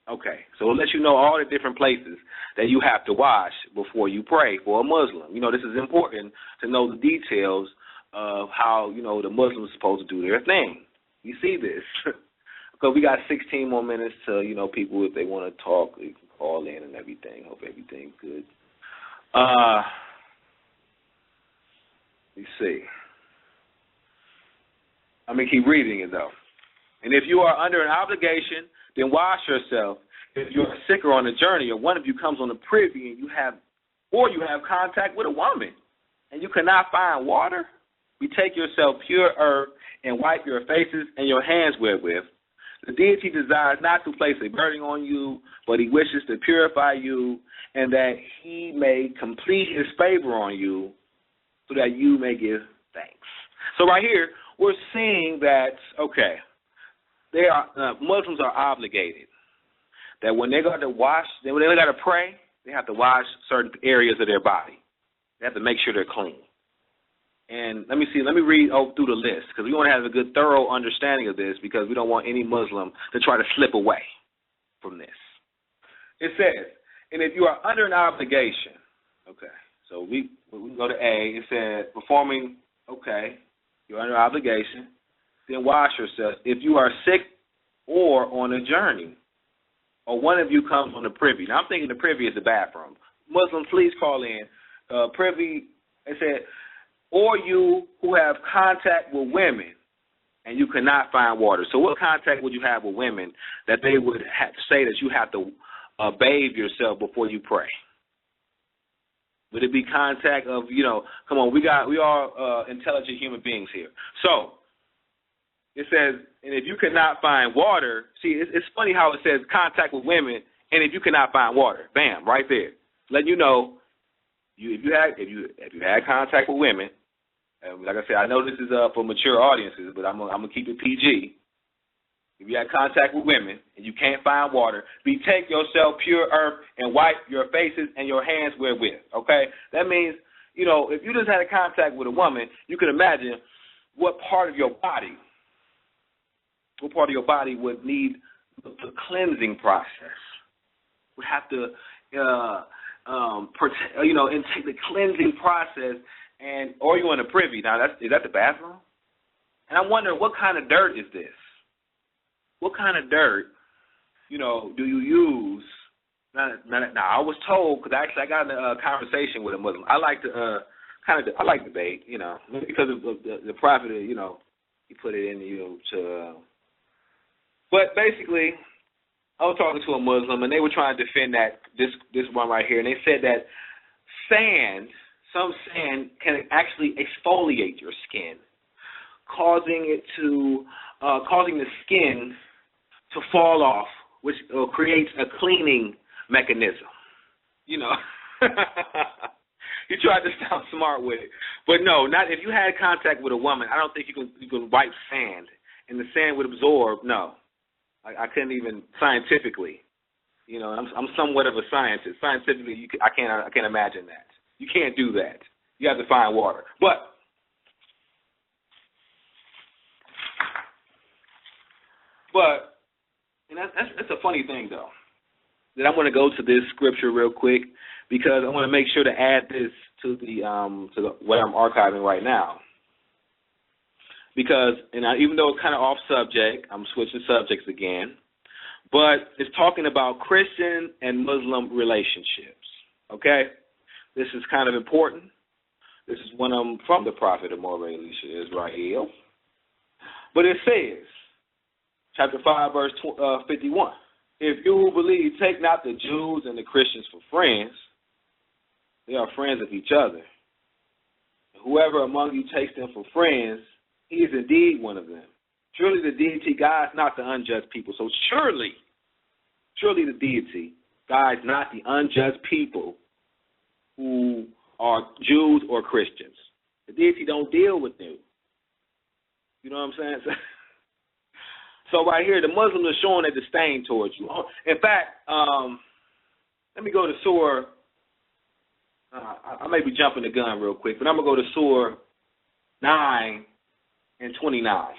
Speaker 1: Okay, so it'll let you know all the different places that you have to wash before you pray for a Muslim. This is important to know the details of how, the Muslims are supposed to do their thing. You see this. Because we got 16 more minutes to, people, if they want to talk, they can call in and everything. Hope everything's good. Let's see. I'm going to keep reading it, though. And if you are under an obligation, then wash yourself. If you're sick or on a journey, or one of you comes on a privy and you have contact with a woman, and you cannot find water, you take yourself pure earth and wipe your faces and your hands wherewith. The deity desires not to place a burden on you, but he wishes to purify you, and that he may complete his favor on you, so that you may give thanks. So right here, we're seeing that, Muslims are obligated that when they got to wash, when they got to pray, they have to wash certain areas of their body. They have to make sure they're clean. And let me read through the list, because we want to have a good, thorough understanding of this, because we don't want any Muslim to try to slip away from this. It says, and if you are under an obligation, so we go to A. It said performing, you're under obligation, then wash yourself. If you are sick or on a journey, or one of you comes on the privy. Now, I'm thinking the privy is the bathroom. Muslims, please call in. Privy, it said, or you who have contact with women and you cannot find water. So what contact would you have with women that they would have to say that you have to bathe yourself before you pray? Would it be contact of, come on, we are intelligent human beings here. So it says, and if you cannot find water, see, it's funny how it says contact with women, and if you cannot find water, bam, right there, letting you know, if you had contact with women, and like I said, I know this is for mature audiences, but I'm gonna keep it PG. If you had contact with women and you can't find water, betake yourself pure earth and wipe your faces and your hands wherewith. Okay, that means if you just had a contact with a woman, you can imagine what part of your body would need the cleansing process. We have to, take the cleansing process, or you in a privy. Now, is that the bathroom? And I wonder, what kind of dirt is this? What kind of dirt, do you use? Now I was told, because I got in a conversation with a Muslim. I like to I like debate, because of the prophet, he put it in you to. But basically, I was talking to a Muslim, and they were trying to defend this one right here, and they said that some sand can actually exfoliate your skin, causing the skin to fall off, which creates a cleaning mechanism. He tried to sound smart with it, but no, not if you had contact with a woman. I don't think you can wipe sand, and the sand would absorb. No, I couldn't even scientifically. I'm somewhat of a scientist. Scientifically, I can't imagine that. You can't do that. You have to find water, but. And that's a funny thing, though, that I'm going to go to this scripture real quick, because I want to make sure to add this to what I'm archiving right now. Because, even though it's kind of off subject, I'm switching subjects again, but it's talking about Christian and Muslim relationships, okay? This is kind of important. This is one of them from the prophet of More Israel. But it says, chapter 5, verse 51. If you who believe take not the Jews and the Christians for friends, they are friends of each other. And whoever among you takes them for friends, he is indeed one of them. Surely the deity guides not the unjust people. So surely the deity guides not the unjust people who are Jews or Christians. The deity don't deal with them. You know what I'm saying? So right here, the Muslims are showing a disdain towards you. In fact, let me go to Surah. I may be jumping the gun real quick, but I'm going to go to Surah 9 and 29.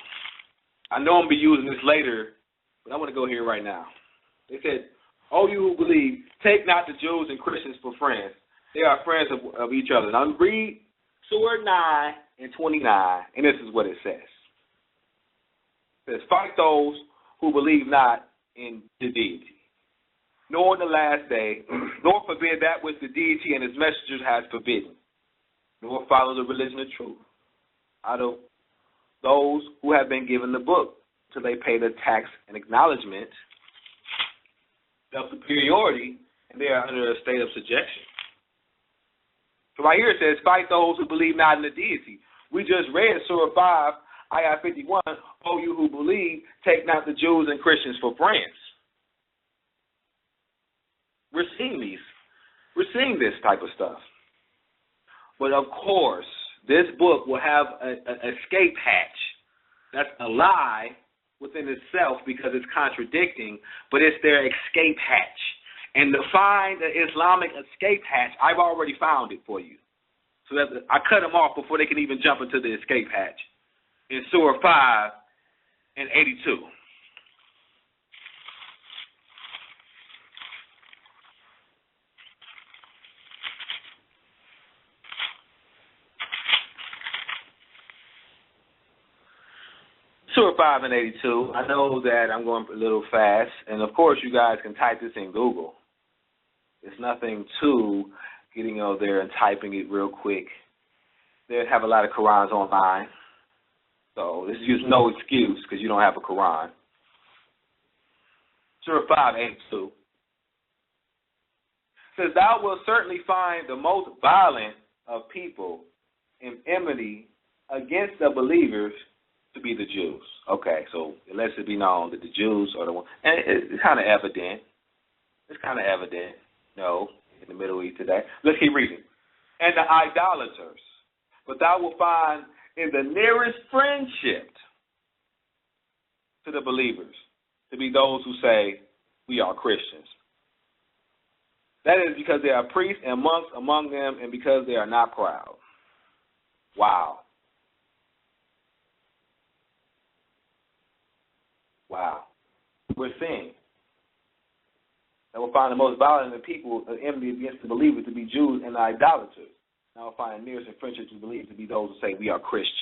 Speaker 1: I know I'm going to be using this later, but I want to go here right now. They said, "O you who believe, take not the Jews and Christians for friends. They are friends of each other." Now read Surah 9 and 29, and this is what it says. It says, "Fight those who believe not in the deity, nor in the last day, nor forbid that which the deity and his messengers has forbidden, nor follow the religion of truth out of those who have been given the book, till they pay the tax and acknowledgement of superiority, and they are under a state of subjection." So right here it says, "Fight those who believe not in the deity." We just read Surah 5, Ayah 51, "O you who believe, take not the Jews and Christians for friends." We're seeing this type of stuff. But of course, this book will have an escape hatch. That's a lie within itself because it's contradicting, but it's their escape hatch. And to find the Islamic escape hatch, I've already found it for you. So that I cut them off before they can even jump into the escape hatch. In Surah 5 and 82. Surah 5 and 82. I know that I'm going a little fast, and of course you guys can type this in Google. It's nothing to getting there and typing it real quick. They have a lot of Qurans online, so this is no excuse because you don't have a Quran. Surah 5, 82. Says, "Thou wilt certainly find the most violent of people in enmity against the believers to be the Jews." Okay, so it lets it be known that the Jews are the one. And it's kind of evident. No, in the Middle East today. Let's keep reading. "And the idolaters. But thou wilt find in the nearest friendship to the believers to be those who say, we are Christians. That is because there are priests and monks among them and because they are not proud." Wow. Wow. we're seeing that we'll find the most violent of the people of envy against the believers to be Jews and the idolaters. Now we'll find nearest and friendship to believers to be those who say we are Christians.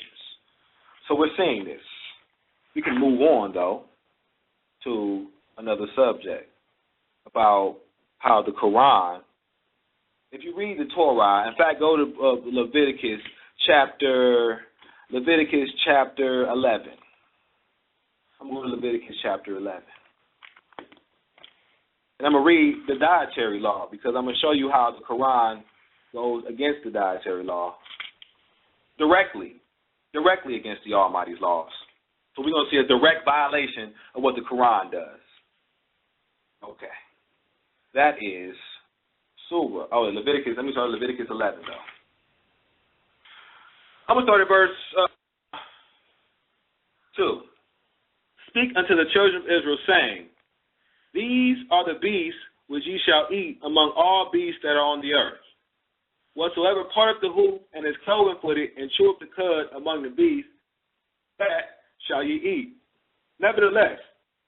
Speaker 1: So we're seeing this. We can move on, though, to another subject about how the Quran, if you read the Torah, in fact, go to Leviticus chapter 11. I'm going to Leviticus chapter 11. And I'm going to read the Dietary law because I'm going to show you how the Quran goes against the Dietary law directly against the Almighty's laws. So we're going to see a direct violation of what the Quran does. Okay. That is Leviticus. Let me start at Leviticus 11, though. I'm going to start at verse 2. Speak unto the children of Israel, saying, These are the beasts which ye shall eat among all beasts that are on the earth. Whatsoever part of the hoof and is cloven-footed and cheweth the cud among the beasts, that shall ye eat. Nevertheless,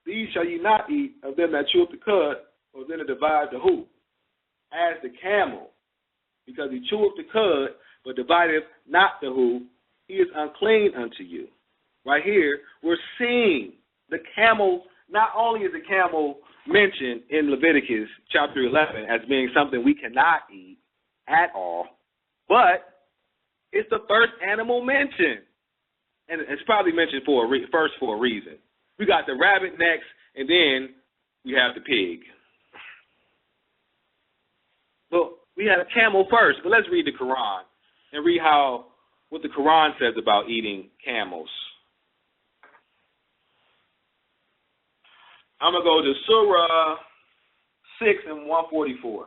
Speaker 1: these shall ye not eat of them that cheweth the cud, or them that divide the hoof, as the camel, because he cheweth the cud, but divideth not the hoof, he is unclean unto you. Right here, we're seeing the camel. Not only is the camel mentioned in Leviticus chapter 11 as being something we cannot eat at all, but it's the first animal mentioned. And it's probably mentioned for a reason. We got the rabbit next, and then we have the pig. Well, we have camel first, but let's read the Quran and read what the Quran says about eating camels. I'm going to go to Surah 6 and 144.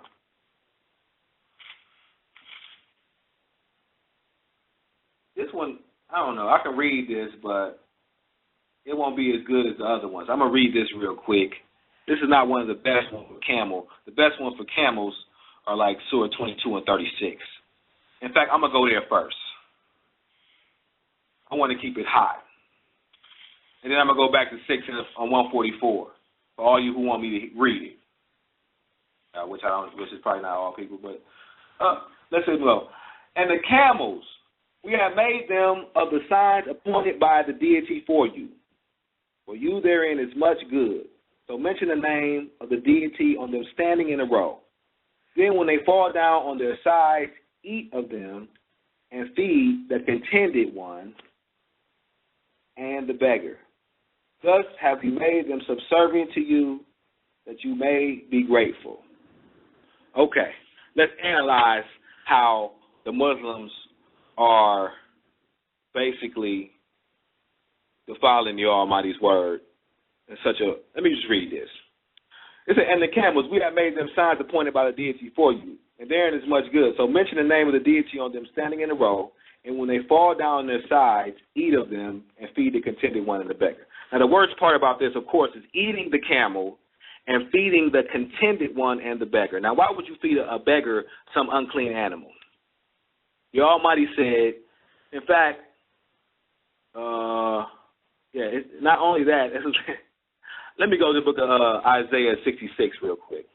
Speaker 1: This one, I don't know. I can read this, but it won't be as good as the other ones. I'm going to read this real quick. This is not one of the best ones for camel. The best ones for camels are like Surah 22 and 36. In fact, I'm going to go there first. I want to keep it hot. And then I'm going to go back to 6 on 144 for all you who want me to read it. Which is probably not all people, but let's say go. And the camels, we have made them of the signs appointed by the deity for you. For you therein is much good. So mention the name of the deity on them standing in a row. Then when they fall down on their sides, eat of them and feed the contented one and the beggar. Thus have we made them subservient to you, that you may be grateful. Okay, let's analyze how the Muslims are basically defiling the Almighty's word in such a. Let me just read this. It said, and the camels, we have made them signs appointed by the deity for you, and therein is much good. So mention the name of the deity on them standing in a row, and when they fall down on their sides, eat of them and feed the contented one and the beggar. Now, the worst part about this, of course, is eating the camel and feeding the contented one and the beggar. Now, why would you feed a beggar some unclean animal? The Almighty said, in fact, not only that, let me go to the book of Isaiah 66 real quick.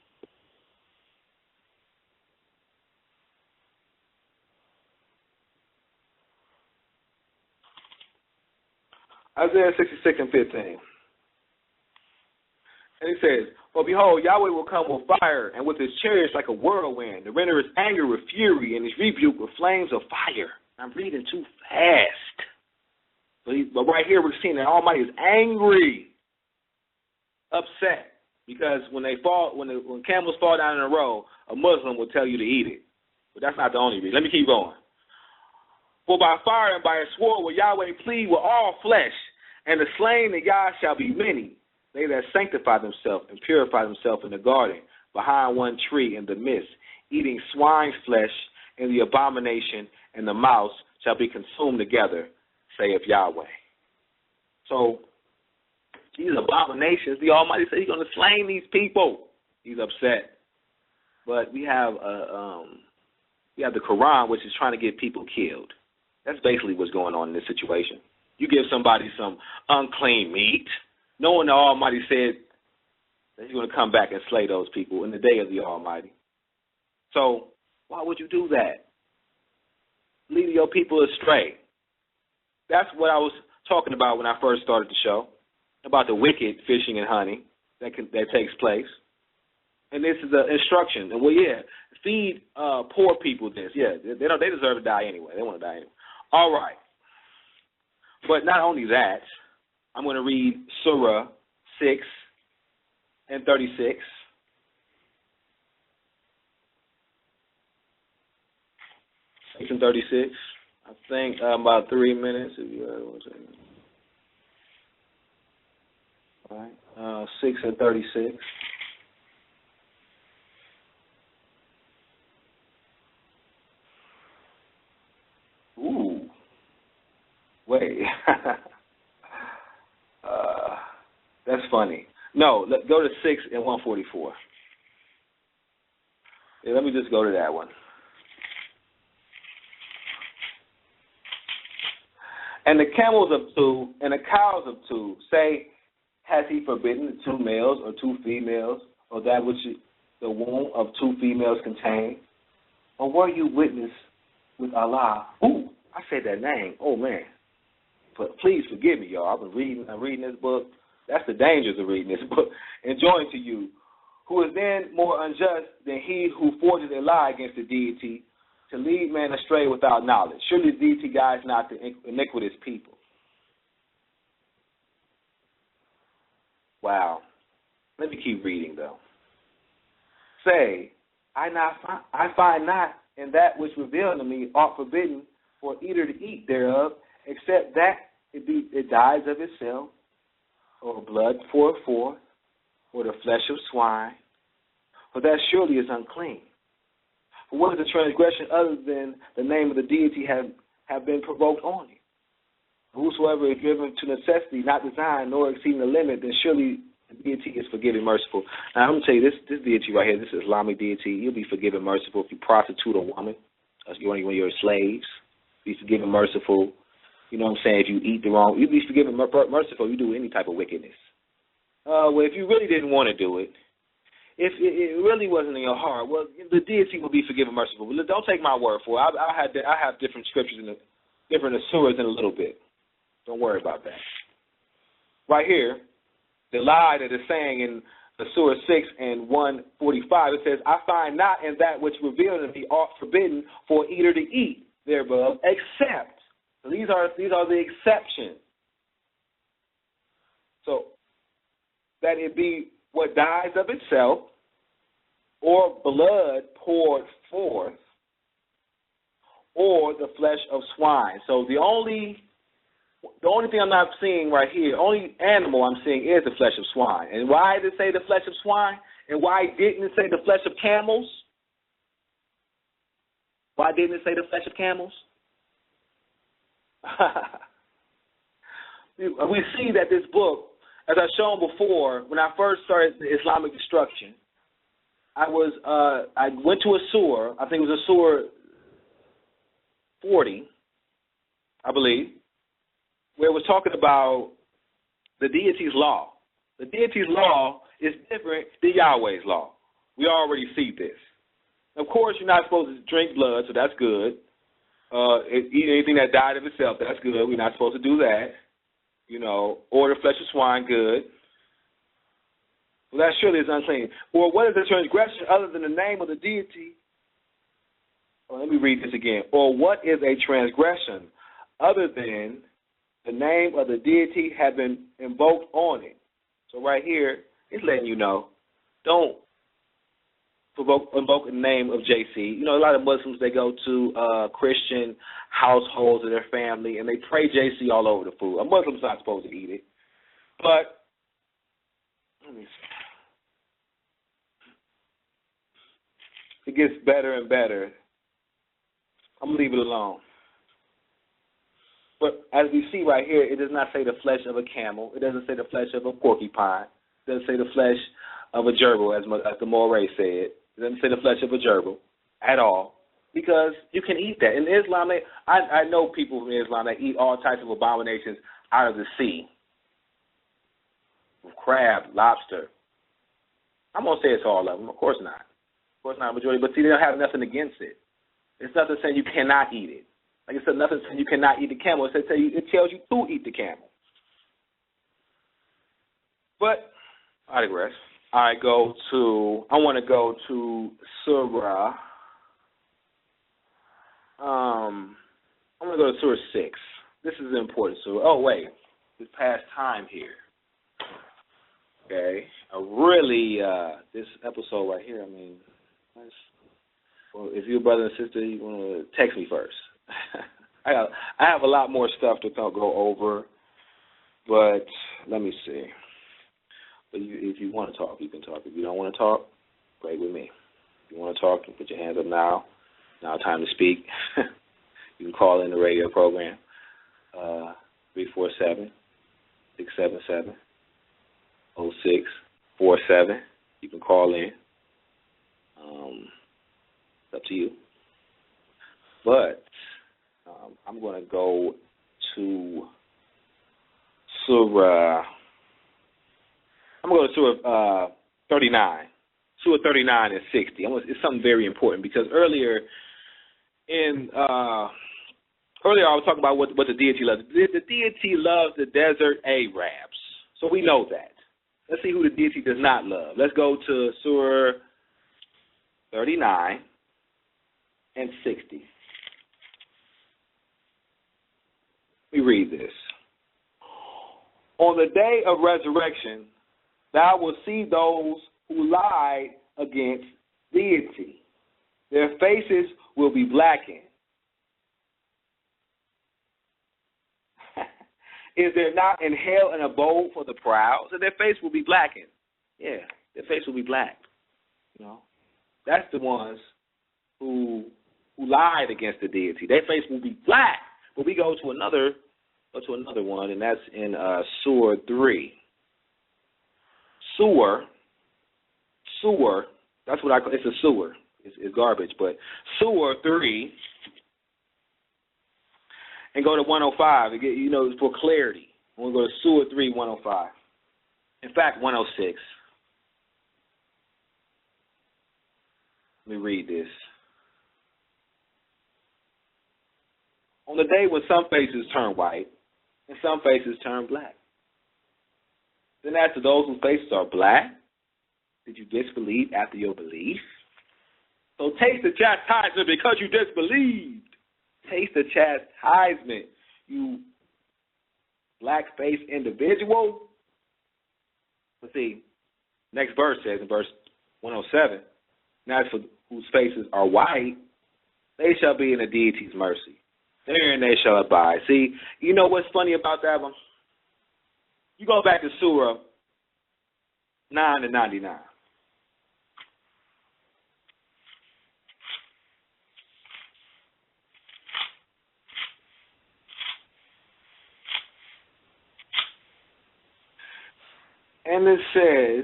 Speaker 1: Isaiah 66 and 15. And it says, for behold, Yahweh will come with fire, and with his chariots like a whirlwind, to render his anger with fury, and his rebuke with flames of fire. I'm reading too fast. But right here we're seeing that Almighty is angry, upset, because when camels fall down in a row, a Muslim will tell you to eat it. But that's not the only reason. Let me keep going. For by fire and by a sword will Yahweh plead with all flesh, and the slain of Yah shall be many. They that sanctify themselves and purify themselves in the garden, behind one tree in the midst, eating swine's flesh, and the abomination and the mouse shall be consumed together, saith Yahweh. So these abominations, the Almighty said he's going to slay these people. He's upset. But we have the Quran, which is trying to get people killed. That's basically what's going on in this situation. You give somebody some unclean meat, knowing the Almighty said that he's going to come back and slay those people in the day of the Almighty. So why would you do that? Leading your people astray. That's what I was talking about when I first started the show, about the wicked fishing and hunting that takes place. And this is the instruction. And, well, yeah, feed poor people this. Yeah, they deserve to die anyway. They want to die anyway. All right. But not only that, I'm going to read Surah 6 and 36. And 36. I think about 3 minutes. If you all right. 6 and 36. Ooh. Wait. That's funny. No, go to 6 and 144. Yeah, let me just go to that one. And the camels of two and the cows of two, say, has he forbidden 2 males or 2 females, or that which the womb of 2 females contain? Or were you witness with Allah? Ooh, I said that name. Oh, man. But please forgive me, y'all. I'm reading this book. That's the dangers of reading this book. Enjoying to you, who is then more unjust than he who forges a lie against the deity to lead man astray without knowledge. Surely the deity guides not the iniquitous people. Wow. Let me keep reading, though. Say, I find not in that which revealed to me aught forbidden for eater to eat thereof, except that it dies of itself, or blood poured forth, or the flesh of swine, for that surely is unclean. For what is the transgression other than the name of the deity have been provoked on it? Whosoever is driven to necessity, not designed, nor exceeding the limit, then surely the deity is forgiving, merciful. Now, I'm going to tell you, this deity right here, this Islamic deity, you'll be forgiven, merciful if you prostitute a woman, or one of your slaves. Be forgiven, merciful. You know what I'm saying? If you eat the wrong, you'll be forgiven, merciful if you do any type of wickedness. Well, if you really didn't want to do it, if it really wasn't in your heart, well, the deity will be forgiven, merciful. But don't take my word for it. I have different scriptures in different surahs in a little bit. Don't worry about that. Right here, the lie that is saying in the Surah 6 and 145, it says, I find not in that which revealed to me aught forbidden for eater to eat thereof, except. So these are the exceptions. So that it be what dies of itself, or blood poured forth, or the flesh of swine. So the only thing I'm not seeing right here, the only animal I'm seeing is the flesh of swine. And why did it say the flesh of swine? And why didn't it say the flesh of camels? Why didn't it say the flesh of camels? We see that this book, as I've shown before, when I first started the Islamic destruction, I went to a surah, I think it was a surah 40, I believe, where it was talking about the deity's law. The deity's law is different than Yahweh's law. We already see this. Of course, you're not supposed to drink blood, so that's good. Eat anything that died of itself, that's good. We're not supposed to do that. You know, or the flesh of swine, good. Well, that surely is unclean. Or what is a transgression other than the name of the deity? Well, let me read this again. Or what is a transgression other than the name of the deity have been invoked on it? So right here, it's letting you know, don't invoke the name of JC. You know, a lot of Muslims, they go to Christian households of their family, and they pray JC all over the food. A Muslim's not supposed to eat it. But, let me see. It gets better and better. I'm going to leave it alone. But as we see right here, it does not say the flesh of a camel. It doesn't say the flesh of a porcupine. It doesn't say the flesh of a gerbil, as the Moray said. It doesn't say the flesh of a gerbil at all, because you can eat that. In Islam, I know people from Islam that eat all types of abominations out of the sea. Crab, lobster. I'm going to say it's all of them. Of course not. Of course not a majority. But see, they don't have nothing against it. It's nothing saying you cannot eat it. Like I said, nothing saying you cannot eat the camel. It tells you to eat the camel. But I digress. I want to go to Surah. I'm going to go to Surah 6. This is an important surah. Oh, wait. It's past time here. Okay. This episode right here, I mean, well, if you're a brother and sister, you want to text me first. I have a lot more stuff to go over, but let me see. But if you want to talk, you can talk. If you don't want to talk, pray with me. If you want to talk, you put your hands up now. Now time to speak. You can call in the radio program, 347-677-0647. You can call in. It's up to you. But I'm going to go to Surah. I'm going to go to Surah 39. Surah 39 and 60. It's something very important because earlier I was talking about what the deity loves. The deity loves the desert Arabs. So we know that. Let's see who the deity does not love. Let's go to Surah 39 and 60. We read this. On the day of resurrection, thou wilt see those who lied against deity. Their faces will be blackened. Is there not in hell an abode for the proud? So their face will be blackened. Yeah, their face will be black. You know, that's the ones who lied against the deity. Their face will be black. But we go to another one, and that's in Surah 3. Sewer. That's what I call. It's a sewer. It's garbage, but Surah 3. And go to 105. For clarity. We'll go to Surah 3, 105. In fact, 106. Let me read this. On the day when some faces turn white and some faces turn black. Then after those whose faces are black, did you disbelieve after your belief? So taste the chastisement because you disbelieved. Taste the chastisement, you black-faced individual. Let's see. Next verse says in verse 107, now for whose faces are white, they shall be in the deity's mercy. Therein they shall abide. See, you know what's funny about that one? You go back to Surah 9 to 99. And it says,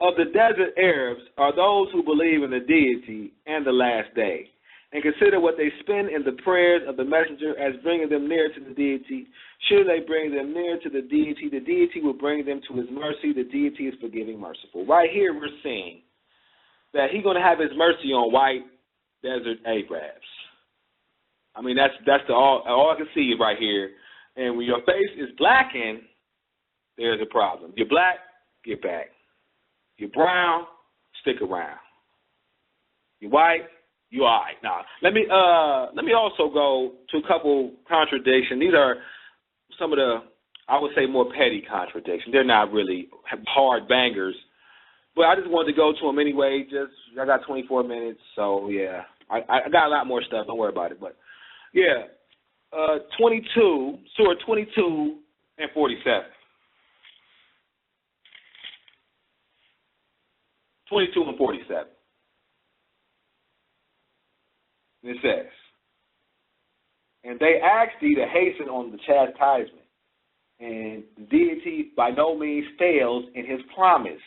Speaker 1: of the desert Arabs are those who believe in the deity and the last day, and consider what they spend in the prayers of the messenger as bringing them near to the deity. Should they bring them near to the deity will bring them to his mercy. The deity is forgiving, merciful. Right here we're seeing that he's going to have his mercy on white desert Arabs. I mean, that's all I can see right here. And when your face is blackened, there's a problem. You're black, get back. You're brown, stick around. You're white, you all right. Now, let me also go to a couple contradictions. These are some of the, I would say, more petty contradictions. They're not really hard bangers, but I just wanted to go to them anyway. I got 24 minutes, so yeah. I got a lot more stuff. Don't worry about it. But yeah, 22, Surah 22 and 47. 22 and 47. And it says, and they asked thee to hasten on the chastisement, and the deity by no means fails in his promise.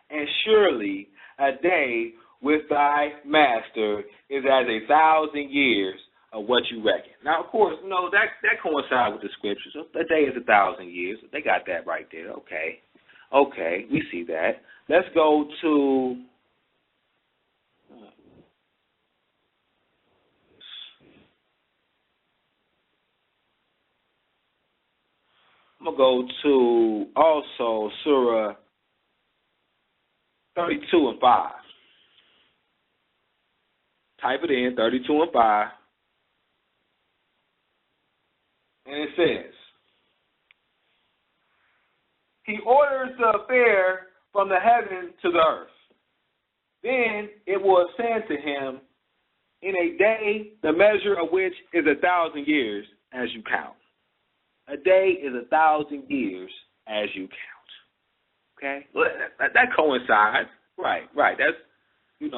Speaker 1: And surely a day with thy master is as 1,000 years of what you reckon. Now, of course, that coincides with the scriptures. A day is 1,000 years. They got that right there. Okay. Okay, we see that. Let's go to I'm going to go to also Surah 32 and 5. Type it in, 32 and 5. And it says, He orders the affair from the heaven to the earth. Then it will ascend to him in a day, the measure of which is 1,000 years as you count. A day is 1,000 years as you count. Okay? Well, that coincides. Right. That's, there's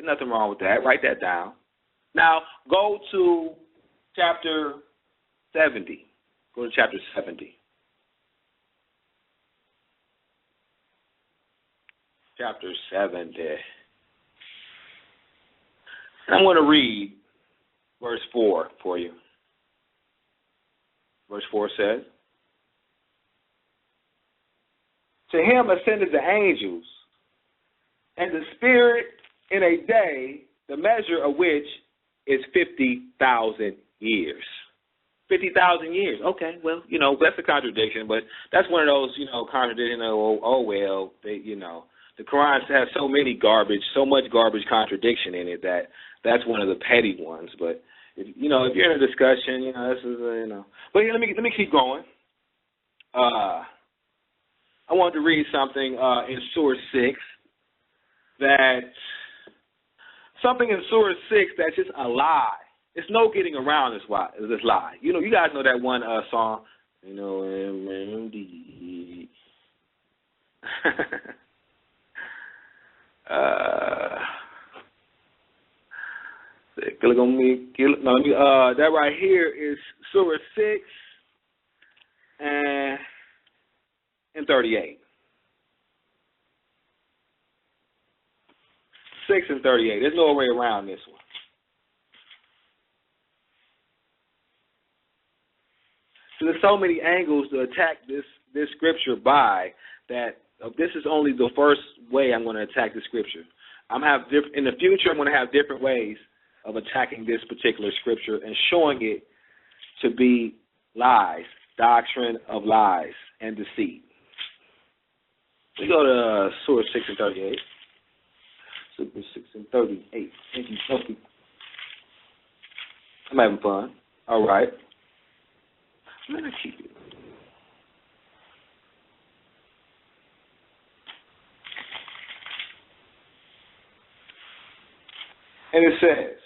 Speaker 1: nothing wrong with that. Write that down. Now, go to chapter 70. Go to chapter 70. Chapter 70. I'm going to read verse 4 for you. Verse 4 says, To him ascended the angels, and the Spirit in a day, the measure of which is 50,000 years. 50,000 years. Okay, well, that's a contradiction, but that's one of those, contradictions. The Quran has so much garbage contradiction in it that's one of the petty ones. But if you're in a discussion, this is But let me keep going. I wanted to read something in Surah 6 something in Surah 6 that's just a lie. It's no getting around this lie. You guys know that one song, that right here is Surah 6 and 38. 6 and 38. There's no way around this one. So there's so many angles to attack this scripture by that. This is only the first way I'm going to attack the scripture. In the future, I'm going to have different ways of attacking this particular scripture and showing it to be lies, doctrine of lies and deceit. We go to Surah 6 and 38. Surah 6 and 38. Thank you. I'm having fun. All right. I'm going to keep it. And it says,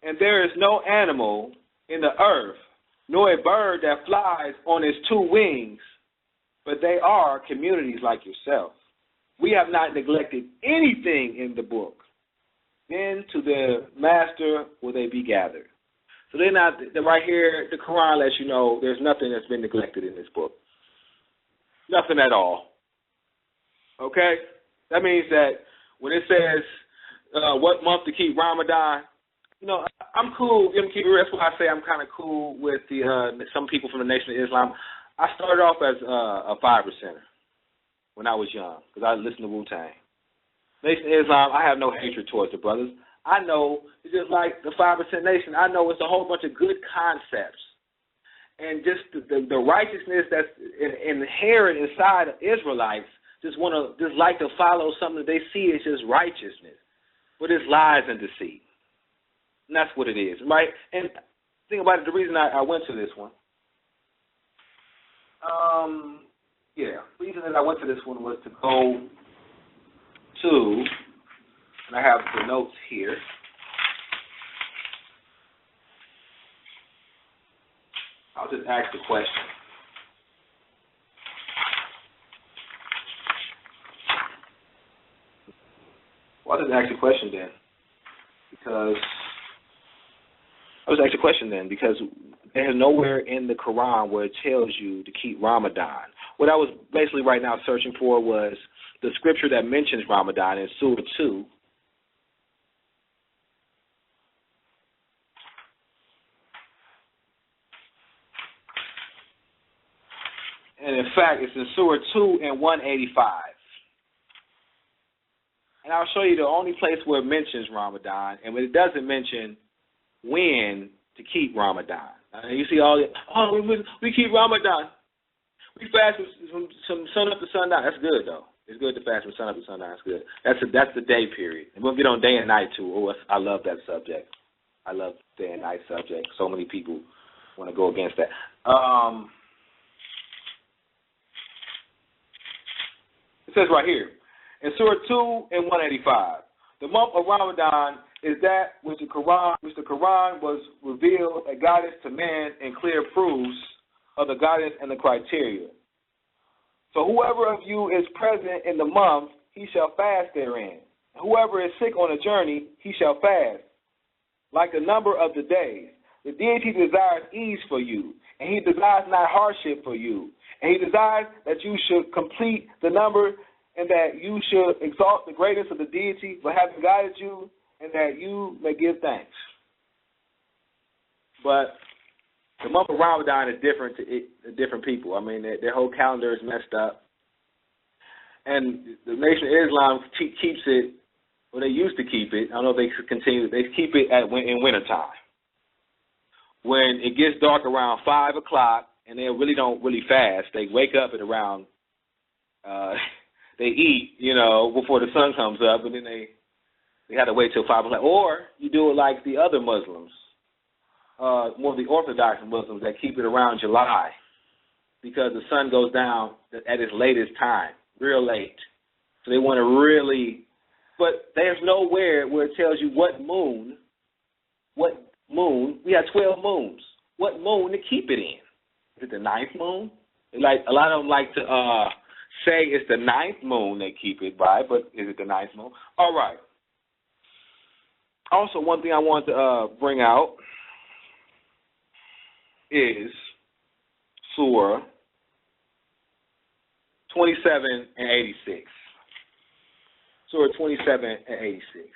Speaker 1: And there is no animal in the earth, nor a bird that flies on its two wings, but they are communities like yourself. We have not neglected anything in the book. Then to the master will they be gathered. So they're not, right here, the Quran lets you know there's nothing that's been neglected in this book. Nothing at all. Okay? That means that when it says what month to keep Ramadan, I'm cool. That's why I say I'm kind of cool with some people from the Nation of Islam. I started off as a 5%er when I was young because I listened to Wu-Tang. Nation of Islam, I have no hatred towards the brothers. I know it's just like the 5% Nation. I know it's a whole bunch of good concepts and just the righteousness that's inherent inside of Israelites. Just like to follow something that they see as just righteousness, but it's lies and deceit. And that's what it is, right? And think about it, the reason I went to this one. The reason that I went to this one was to go to, and I have the notes here. I'll just ask the question. Well, I'll just ask the question then, because there's nowhere in the Quran where it tells you to keep Ramadan. What I was basically right now searching for was the scripture that mentions Ramadan in Surah 2. And in fact, it's in Surah 2 and 185. And I'll show you the only place where it mentions Ramadan, and it doesn't mention when to keep Ramadan. You see all the, we keep Ramadan. We fast from sun up to sundown. That's good, though. It's good to fast from sun up to sundown. That's good. That's the day period. And we'll get on day and night, too. Oh, I love that subject. I love day and night subject. So many people want to go against that. It says right here, in Surah 2 and 185, the month of Ramadan is that which the Quran was revealed a guidance to man and clear proofs of the guidance and the criteria. So whoever of you is present in the month, he shall fast therein. Whoever is sick on a journey, he shall fast, like the number of the days. The deity desires ease for you, and he desires not hardship for you. And he desires that you should complete the number and that you should exalt the greatness of the deity for having guided you and that you may give thanks. But the month of Ramadan is different to different people. I mean, their whole calendar is messed up. And the Nation of Islam keeps it, well, they used to keep it. I don't know if they continue. They keep it in wintertime. When it gets dark around 5 o'clock and they really don't really fast, they wake up at around, they eat, before the sun comes up, and then they have to wait till 5 o'clock. Or you do it like the other Muslims, more of the Orthodox Muslims that keep it around July because the sun goes down at its latest time, real late. So they want to really, but there's nowhere where it tells you what moon, we have 12 moons, what moon to keep it in. Is it the 9th moon? Like a lot of them like to say it's the 9th moon they keep it by, but is it the 9th moon? All right. Also, one thing I want to bring out is Surah 27 and 86. Surah 27 and 86.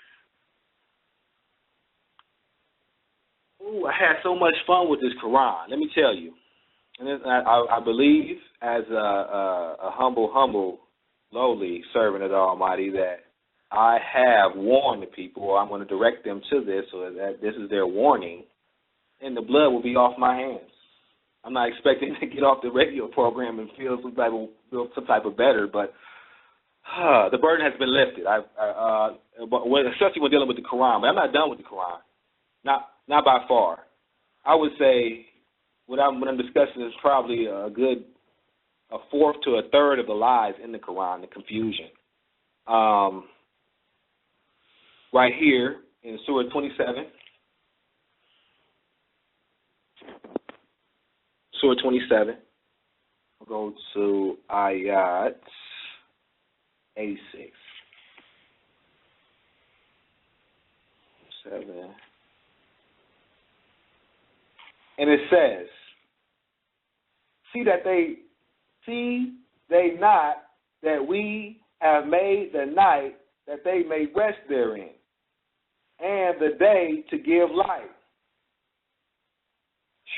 Speaker 1: Ooh, I had so much fun with this Quran. Let me tell you. And I believe, as a humble, lowly servant of the Almighty, that I have warned the people, or I'm going to direct them to this, so that this is their warning, and the blood will be off my hands. I'm not expecting to get off the radio program and feel some type of better, but the burden has been lifted. Especially when dealing with the Quran. But I'm not done with the Quran, not by far. I would say what I'm discussing is probably a fourth to a third of the lies in the Quran, the confusion. Right here in Surah 27. Surah 27. We'll go to Ayat 86. 7. And it says, See they not that we have made the night that they may rest therein, and the day to give light.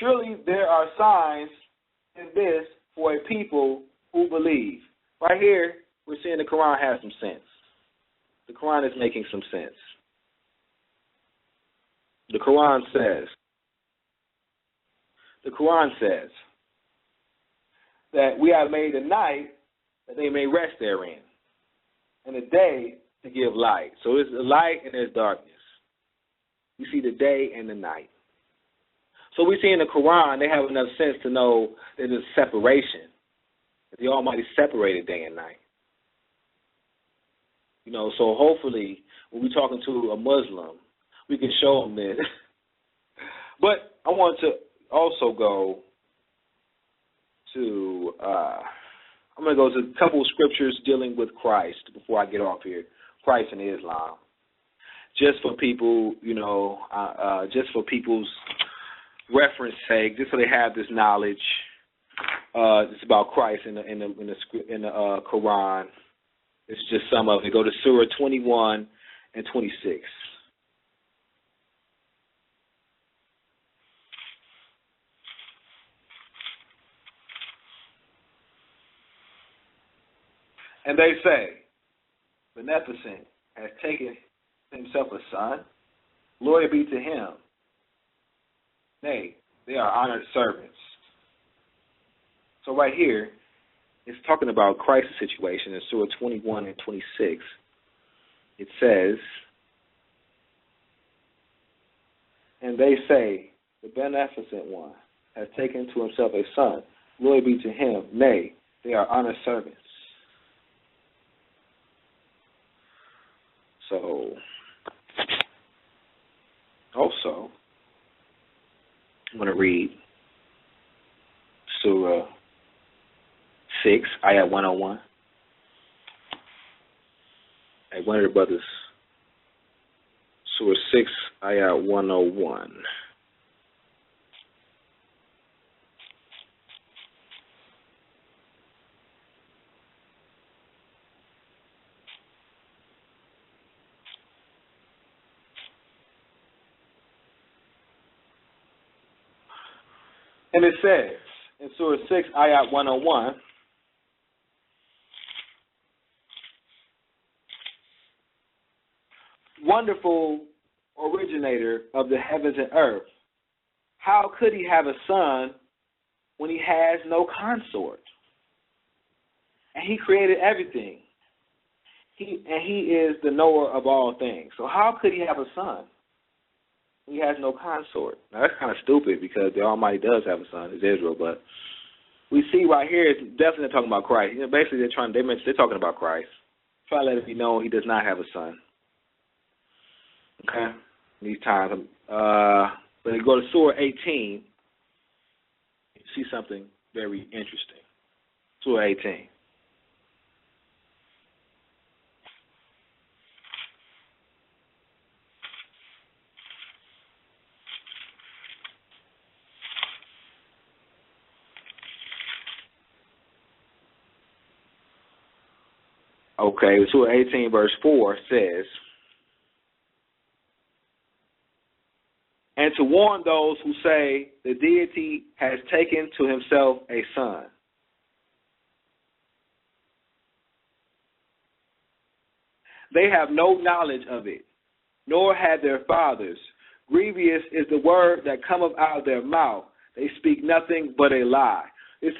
Speaker 1: Surely there are signs in this for a people who believe. Right here, we're seeing the Quran has some sense. The Quran is making some sense. The Quran says that we have made a night that they may rest therein, and a day to give light. So there's light and there's darkness. You see the day and the night. So we see in the Quran, they have enough sense to know that there's separation. That the Almighty separated day and night. So hopefully when we're talking to a Muslim, we can show them this. But I want to also go to, I'm going to go to a couple of scriptures dealing with Christ before I get off here. Christ and Islam. Just for people, just for people's reference sake, just so they have this knowledge. It's about Christ in the Quran. It's just some of it. Go to Surah 21 and 26. And they say, Beneficent has taken himself a son. Glory be to him. Nay, they are honored servants. So right here, it's talking about Christ's situation in Surah 21 and 26. It says, and they say, the Beneficent One has taken to himself a son. Glory be to him. Nay, they are honored servants. So, also, I'm going to read Surah 6, Ayat 101. Hey, one of the brothers, Surah 6, Ayat 101. And it says, in Surah 6, Ayat 101, wonderful originator of the heavens and earth, how could he have a son when he has no consort? And he created everything. He is the knower of all things. So how could he have a son? He has no consort. Now, that's kind of stupid because the Almighty does have a son, it's Israel, but we see right here it's definitely talking about Christ. You know, basically, they're talking about Christ. Try to let it be known he does not have a son. Okay? These times. But you go to Surah 18, you see something very interesting. Surah 18. Okay, Surah 18, verse 4 says, and to warn those who say the deity has taken to himself a son. They have no knowledge of it, nor had their fathers. Grievous is the word that cometh out of their mouth. They speak nothing but a lie. They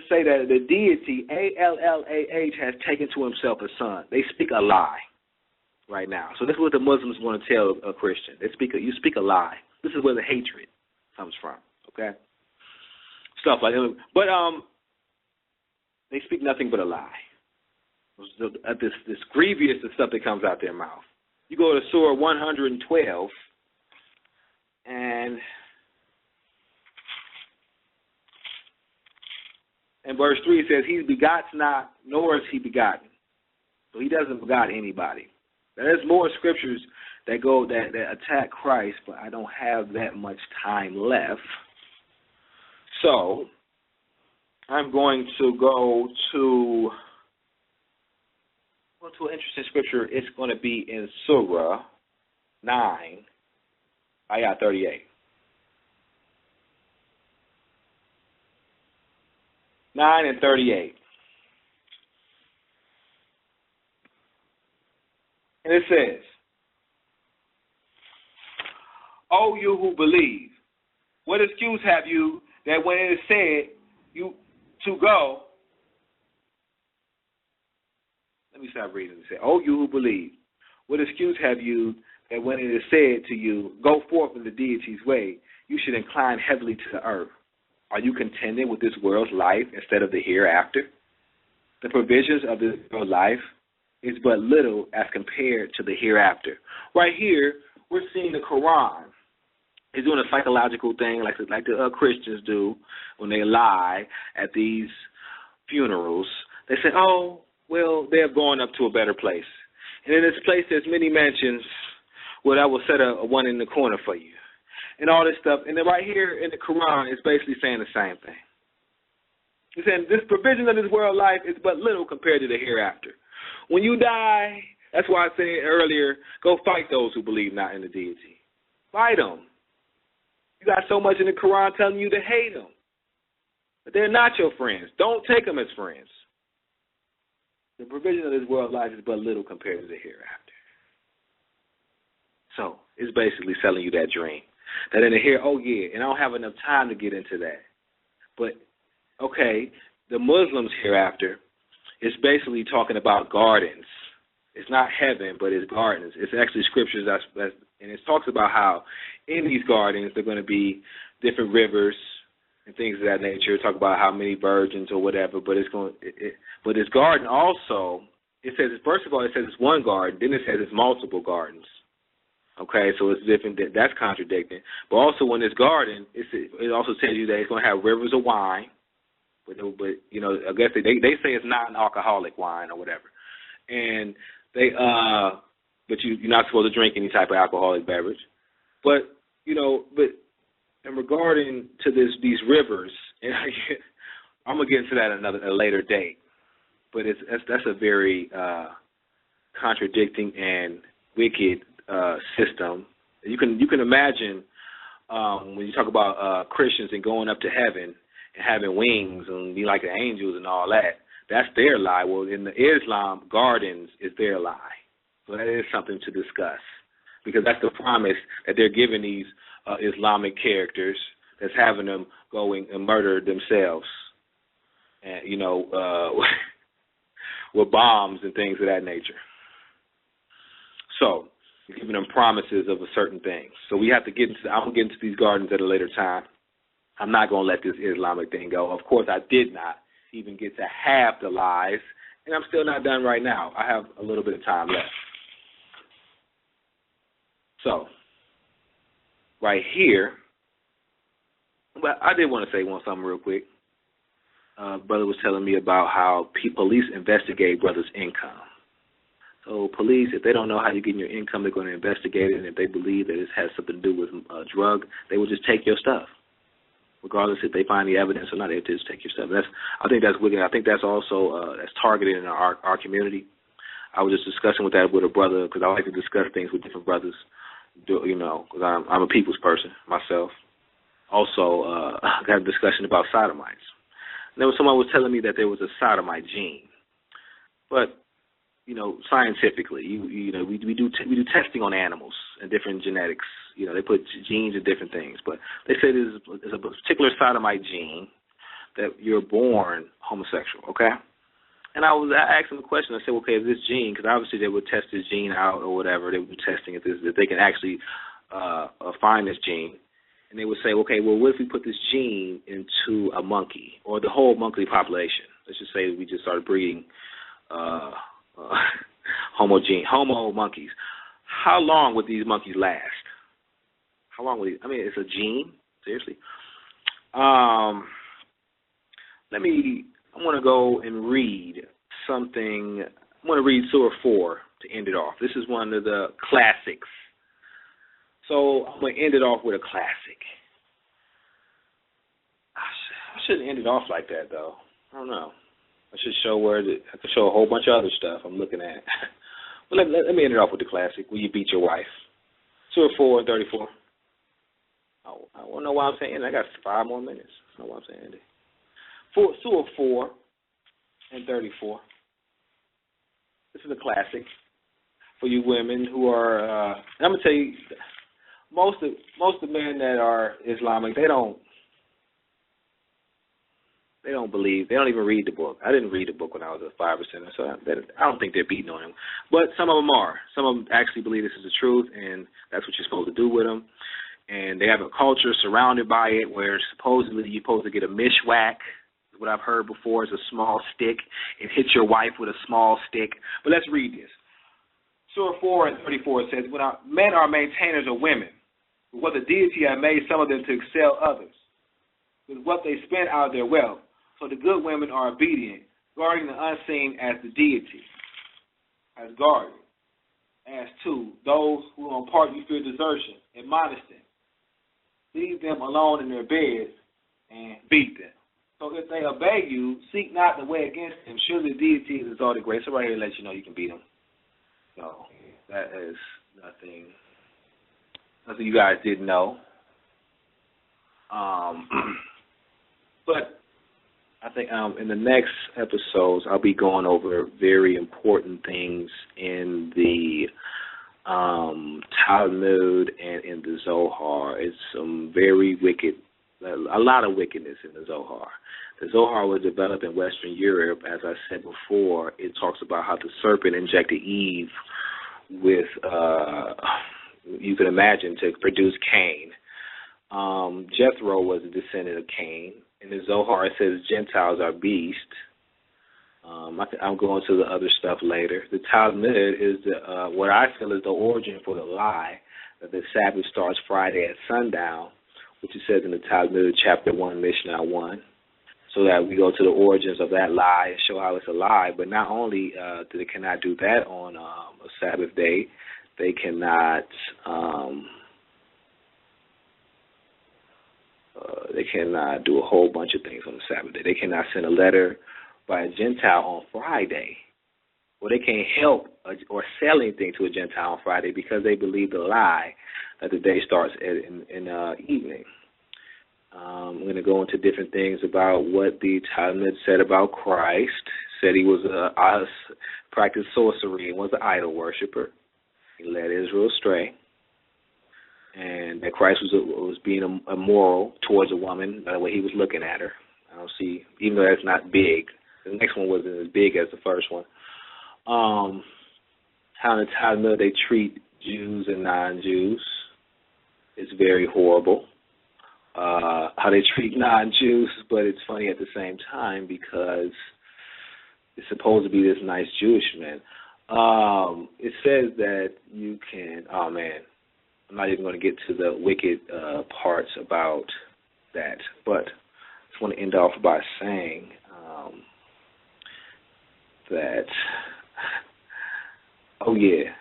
Speaker 1: say that the deity, A-L-L-A-H, has taken to himself a son. They speak a lie right now. So this is what the Muslims want to tell a Christian. You speak a lie. This is where the hatred comes from, okay? Stuff like that. But they speak nothing but a lie. This grievous stuff that comes out their mouth. You go to Surah 112, and verse 3 says, he begots not, nor is he begotten. So he doesn't begot anybody. There's more scriptures that attack Christ, but I don't have that much time left. So I'm going to go to an interesting scripture. It's going to be in Surah 9, Ayah 38. 9 and 38. And it says, O you who believe, what excuse have you that when it is said you to go? Let me stop reading. It says, O you who believe, what excuse have you that when it is said to you, go forth in the deity's way, you should incline heavily to the earth? Are you contented with this world's life instead of the hereafter? The provisions of this world's life is but little as compared to the hereafter. Right here, we're seeing the Quran is doing a psychological thing like the Christians do when they lie at these funerals. They say, oh, well, they're going up to a better place. And in this place, there's many mansions where I will set a one in the corner for you. And all this stuff. And then right here in the Quran, it's basically saying the same thing. He's saying this provision of this world life is but little compared to the hereafter. When you die, that's why I said earlier, go fight those who believe not in the deity. Fight them. You got so much in the Quran telling you to hate them. But they're not your friends. Don't take them as friends. The provision of this world life is but little compared to the hereafter. So it's basically selling you that dream. That in the here, oh yeah, and I don't have enough time to get into that. But, okay, the Muslims hereafter is basically talking about gardens. It's not heaven, but it's gardens. It's actually scriptures, and it talks about how in these gardens there are going to be different rivers and things of that nature. Talk about how many virgins or whatever, but but this garden also, it says, first of all, it says it's one garden, then it says it's multiple gardens. Okay, so it's different. That's contradicting. But also, when this garden, it also tells you that it's going to have rivers of wine. But you know, I guess they say it's not an alcoholic wine or whatever. And but you're not supposed to drink any type of alcoholic beverage. But you know, and regarding to these rivers, and I'm gonna get into that a later date. But that's a very contradicting and wicked system. You can imagine when you talk about Christians and going up to heaven and having wings and be like the angels and all that. That's their lie. Well, in the Islam, gardens is their lie. So that is something to discuss because that's the promise that they're giving these Islamic characters that's having them go and murder themselves, and you know, with bombs and things of that nature. So giving them promises of a certain thing. So we have to get into. I'm gonna get into these gardens at a later time. I'm not gonna let this Islamic thing go. Of course, I did not even get to half the lies, and I'm still not done right now. I have a little bit of time left. So, right here, but I did want to say something real quick. Brother was telling me about how police investigate brothers' income. So police, if they don't know how you're getting your income, they're going to investigate it, and if they believe that it has something to do with a drug, they will just take your stuff. Regardless if they find the evidence or not, they just take your stuff. I think that's wicked. I think that's also that's targeted in our community. I was just discussing with a brother because I like to discuss things with different brothers. You know, because I'm a people's person myself. Also, I had a discussion about sodomites. And there was someone was telling me that there was a sodomite gene, but you know, scientifically, you know, we do testing on animals and different genetics. You know, they put genes in different things, but they say there's a particular sodomite gene that you're born homosexual. Okay, and I asked them a question. I said, okay, if this gene, because obviously they would test this gene out or whatever, they would do testing if they can actually find this gene, and they would say, okay, well, what if we put this gene into a monkey or the whole monkey population? Let's just say we just started breeding homo monkeys. How long would these monkeys last? How long would I mean, it's a gene. Seriously. I want to go and read something. I want to read Surah 4 to end it off. This is one of the classics. So I'm going to end it off with a classic. I shouldn't end it off like that, though. I don't know. I should show I could show a whole bunch of other stuff I'm looking at. Well, let me end it off with the classic. Will you beat your wife? Surah 4 and 34. I don't know why I'm saying it. I got 5 more minutes. I don't know why I'm saying it. Surah 4 and 34. This is a classic for you women who are. I'm gonna tell you, most of the men that are Islamic, they don't believe. They don't even read the book. I didn't read the book when I was a 5%, so I don't think they're beating on him. But some of them are. Some of them actually believe this is the truth, and that's what you're supposed to do with them. And they have a culture surrounded by it where supposedly you're supposed to get a mishwak. What I've heard before is a small stick and hit your wife with a small stick. But let's read this. Surah 4 and 34 says, when men are maintainers of women, with what the deity has made some of them to excel others, with what they spend out of their wealth. So the good women are obedient, guarding the unseen as the deity has guarded. As to those who on part you fear desertion, admonish them. Leave them alone in their beds and beat them. So if they obey you, seek not the way against them. Surely the deity is exalted grace. So right here lets you know you can beat them. So that is nothing you guys didn't know. But I think in the next episodes I'll be going over very important things in the Talmud and in the Zohar. It's some very wicked, a lot of wickedness in the Zohar. The Zohar was developed in Western Europe. As I said before, it talks about how the serpent injected Eve with, you can imagine, to produce Cain. Jethro was a descendant of Cain. In the Zohar, it says Gentiles are beasts. I'm going to the other stuff later. The Talmud is what I feel is the origin for the lie that the Sabbath starts Friday at sundown, which it says in the Talmud, chapter 1, Mishnah 1, so that we go to the origins of that lie and show how it's a lie. But not only they cannot do that on a Sabbath day, they cannot do a whole bunch of things on the Sabbath day. They cannot send a letter by a Gentile on Friday, or they can't help or sell anything to a Gentile on Friday because they believe the lie that the day starts in evening. I'm going to go into different things about what the Talmud said about Christ. Said he was practiced sorcery and was an idol worshiper. He led Israel astray, and that Christ was being immoral towards a woman the way he was looking at her. I don't see, even though that's not big. The next one wasn't as big as the first one. How in the Talmud they treat Jews and non-Jews is very horrible. How they treat non-Jews, but it's funny at the same time because it's supposed to be this nice Jewish man. It says that you can, oh man, I'm not even going to get to the wicked parts about that, but I just want to end off by saying that, oh yeah,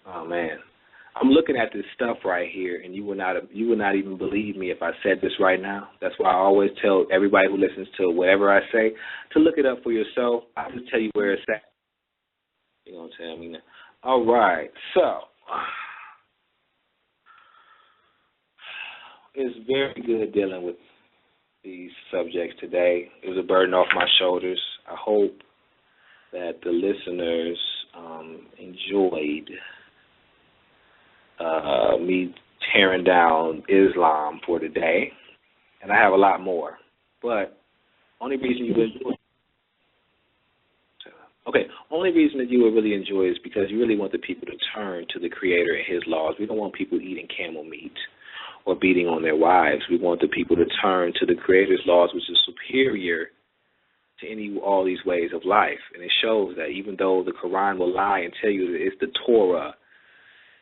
Speaker 1: oh man, I'm looking at this stuff right here, and you would not even believe me if I said this right now. That's why I always tell everybody who listens to whatever I say to look it up for yourself. I'll just tell you where it's at. You know what I'm saying? I mean, all right, so it's very good dealing with these subjects today. It was a burden off my shoulders. I hope that the listeners enjoyed me tearing down Islam for today, and I have a lot more. But only reason you would really enjoy is because you really want the people to turn to the Creator and His laws. We don't want people eating camel meat or beating on their wives. We want the people to turn to the Creator's laws, which is superior to all these ways of life. And it shows that even though the Quran will lie and tell you that it's the Torah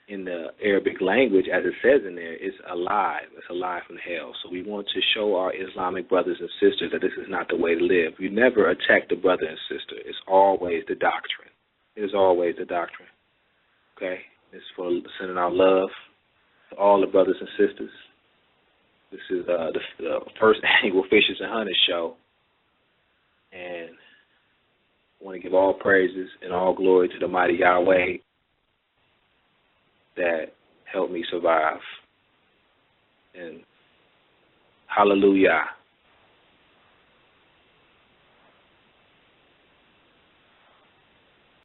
Speaker 1: in the Arabic language, as it says in there, it's a lie. It's a lie from hell. So we want to show our Islamic brothers and sisters that this is not the way to live. You never attack the brother and sister. It's always the doctrine. It is always the doctrine. Okay? It's for sending out love to all the brothers and sisters. This is the first annual Fishers and Hunters show. And I want to give all praises and all glory to the mighty Yahweh that helped me survive. And hallelujah.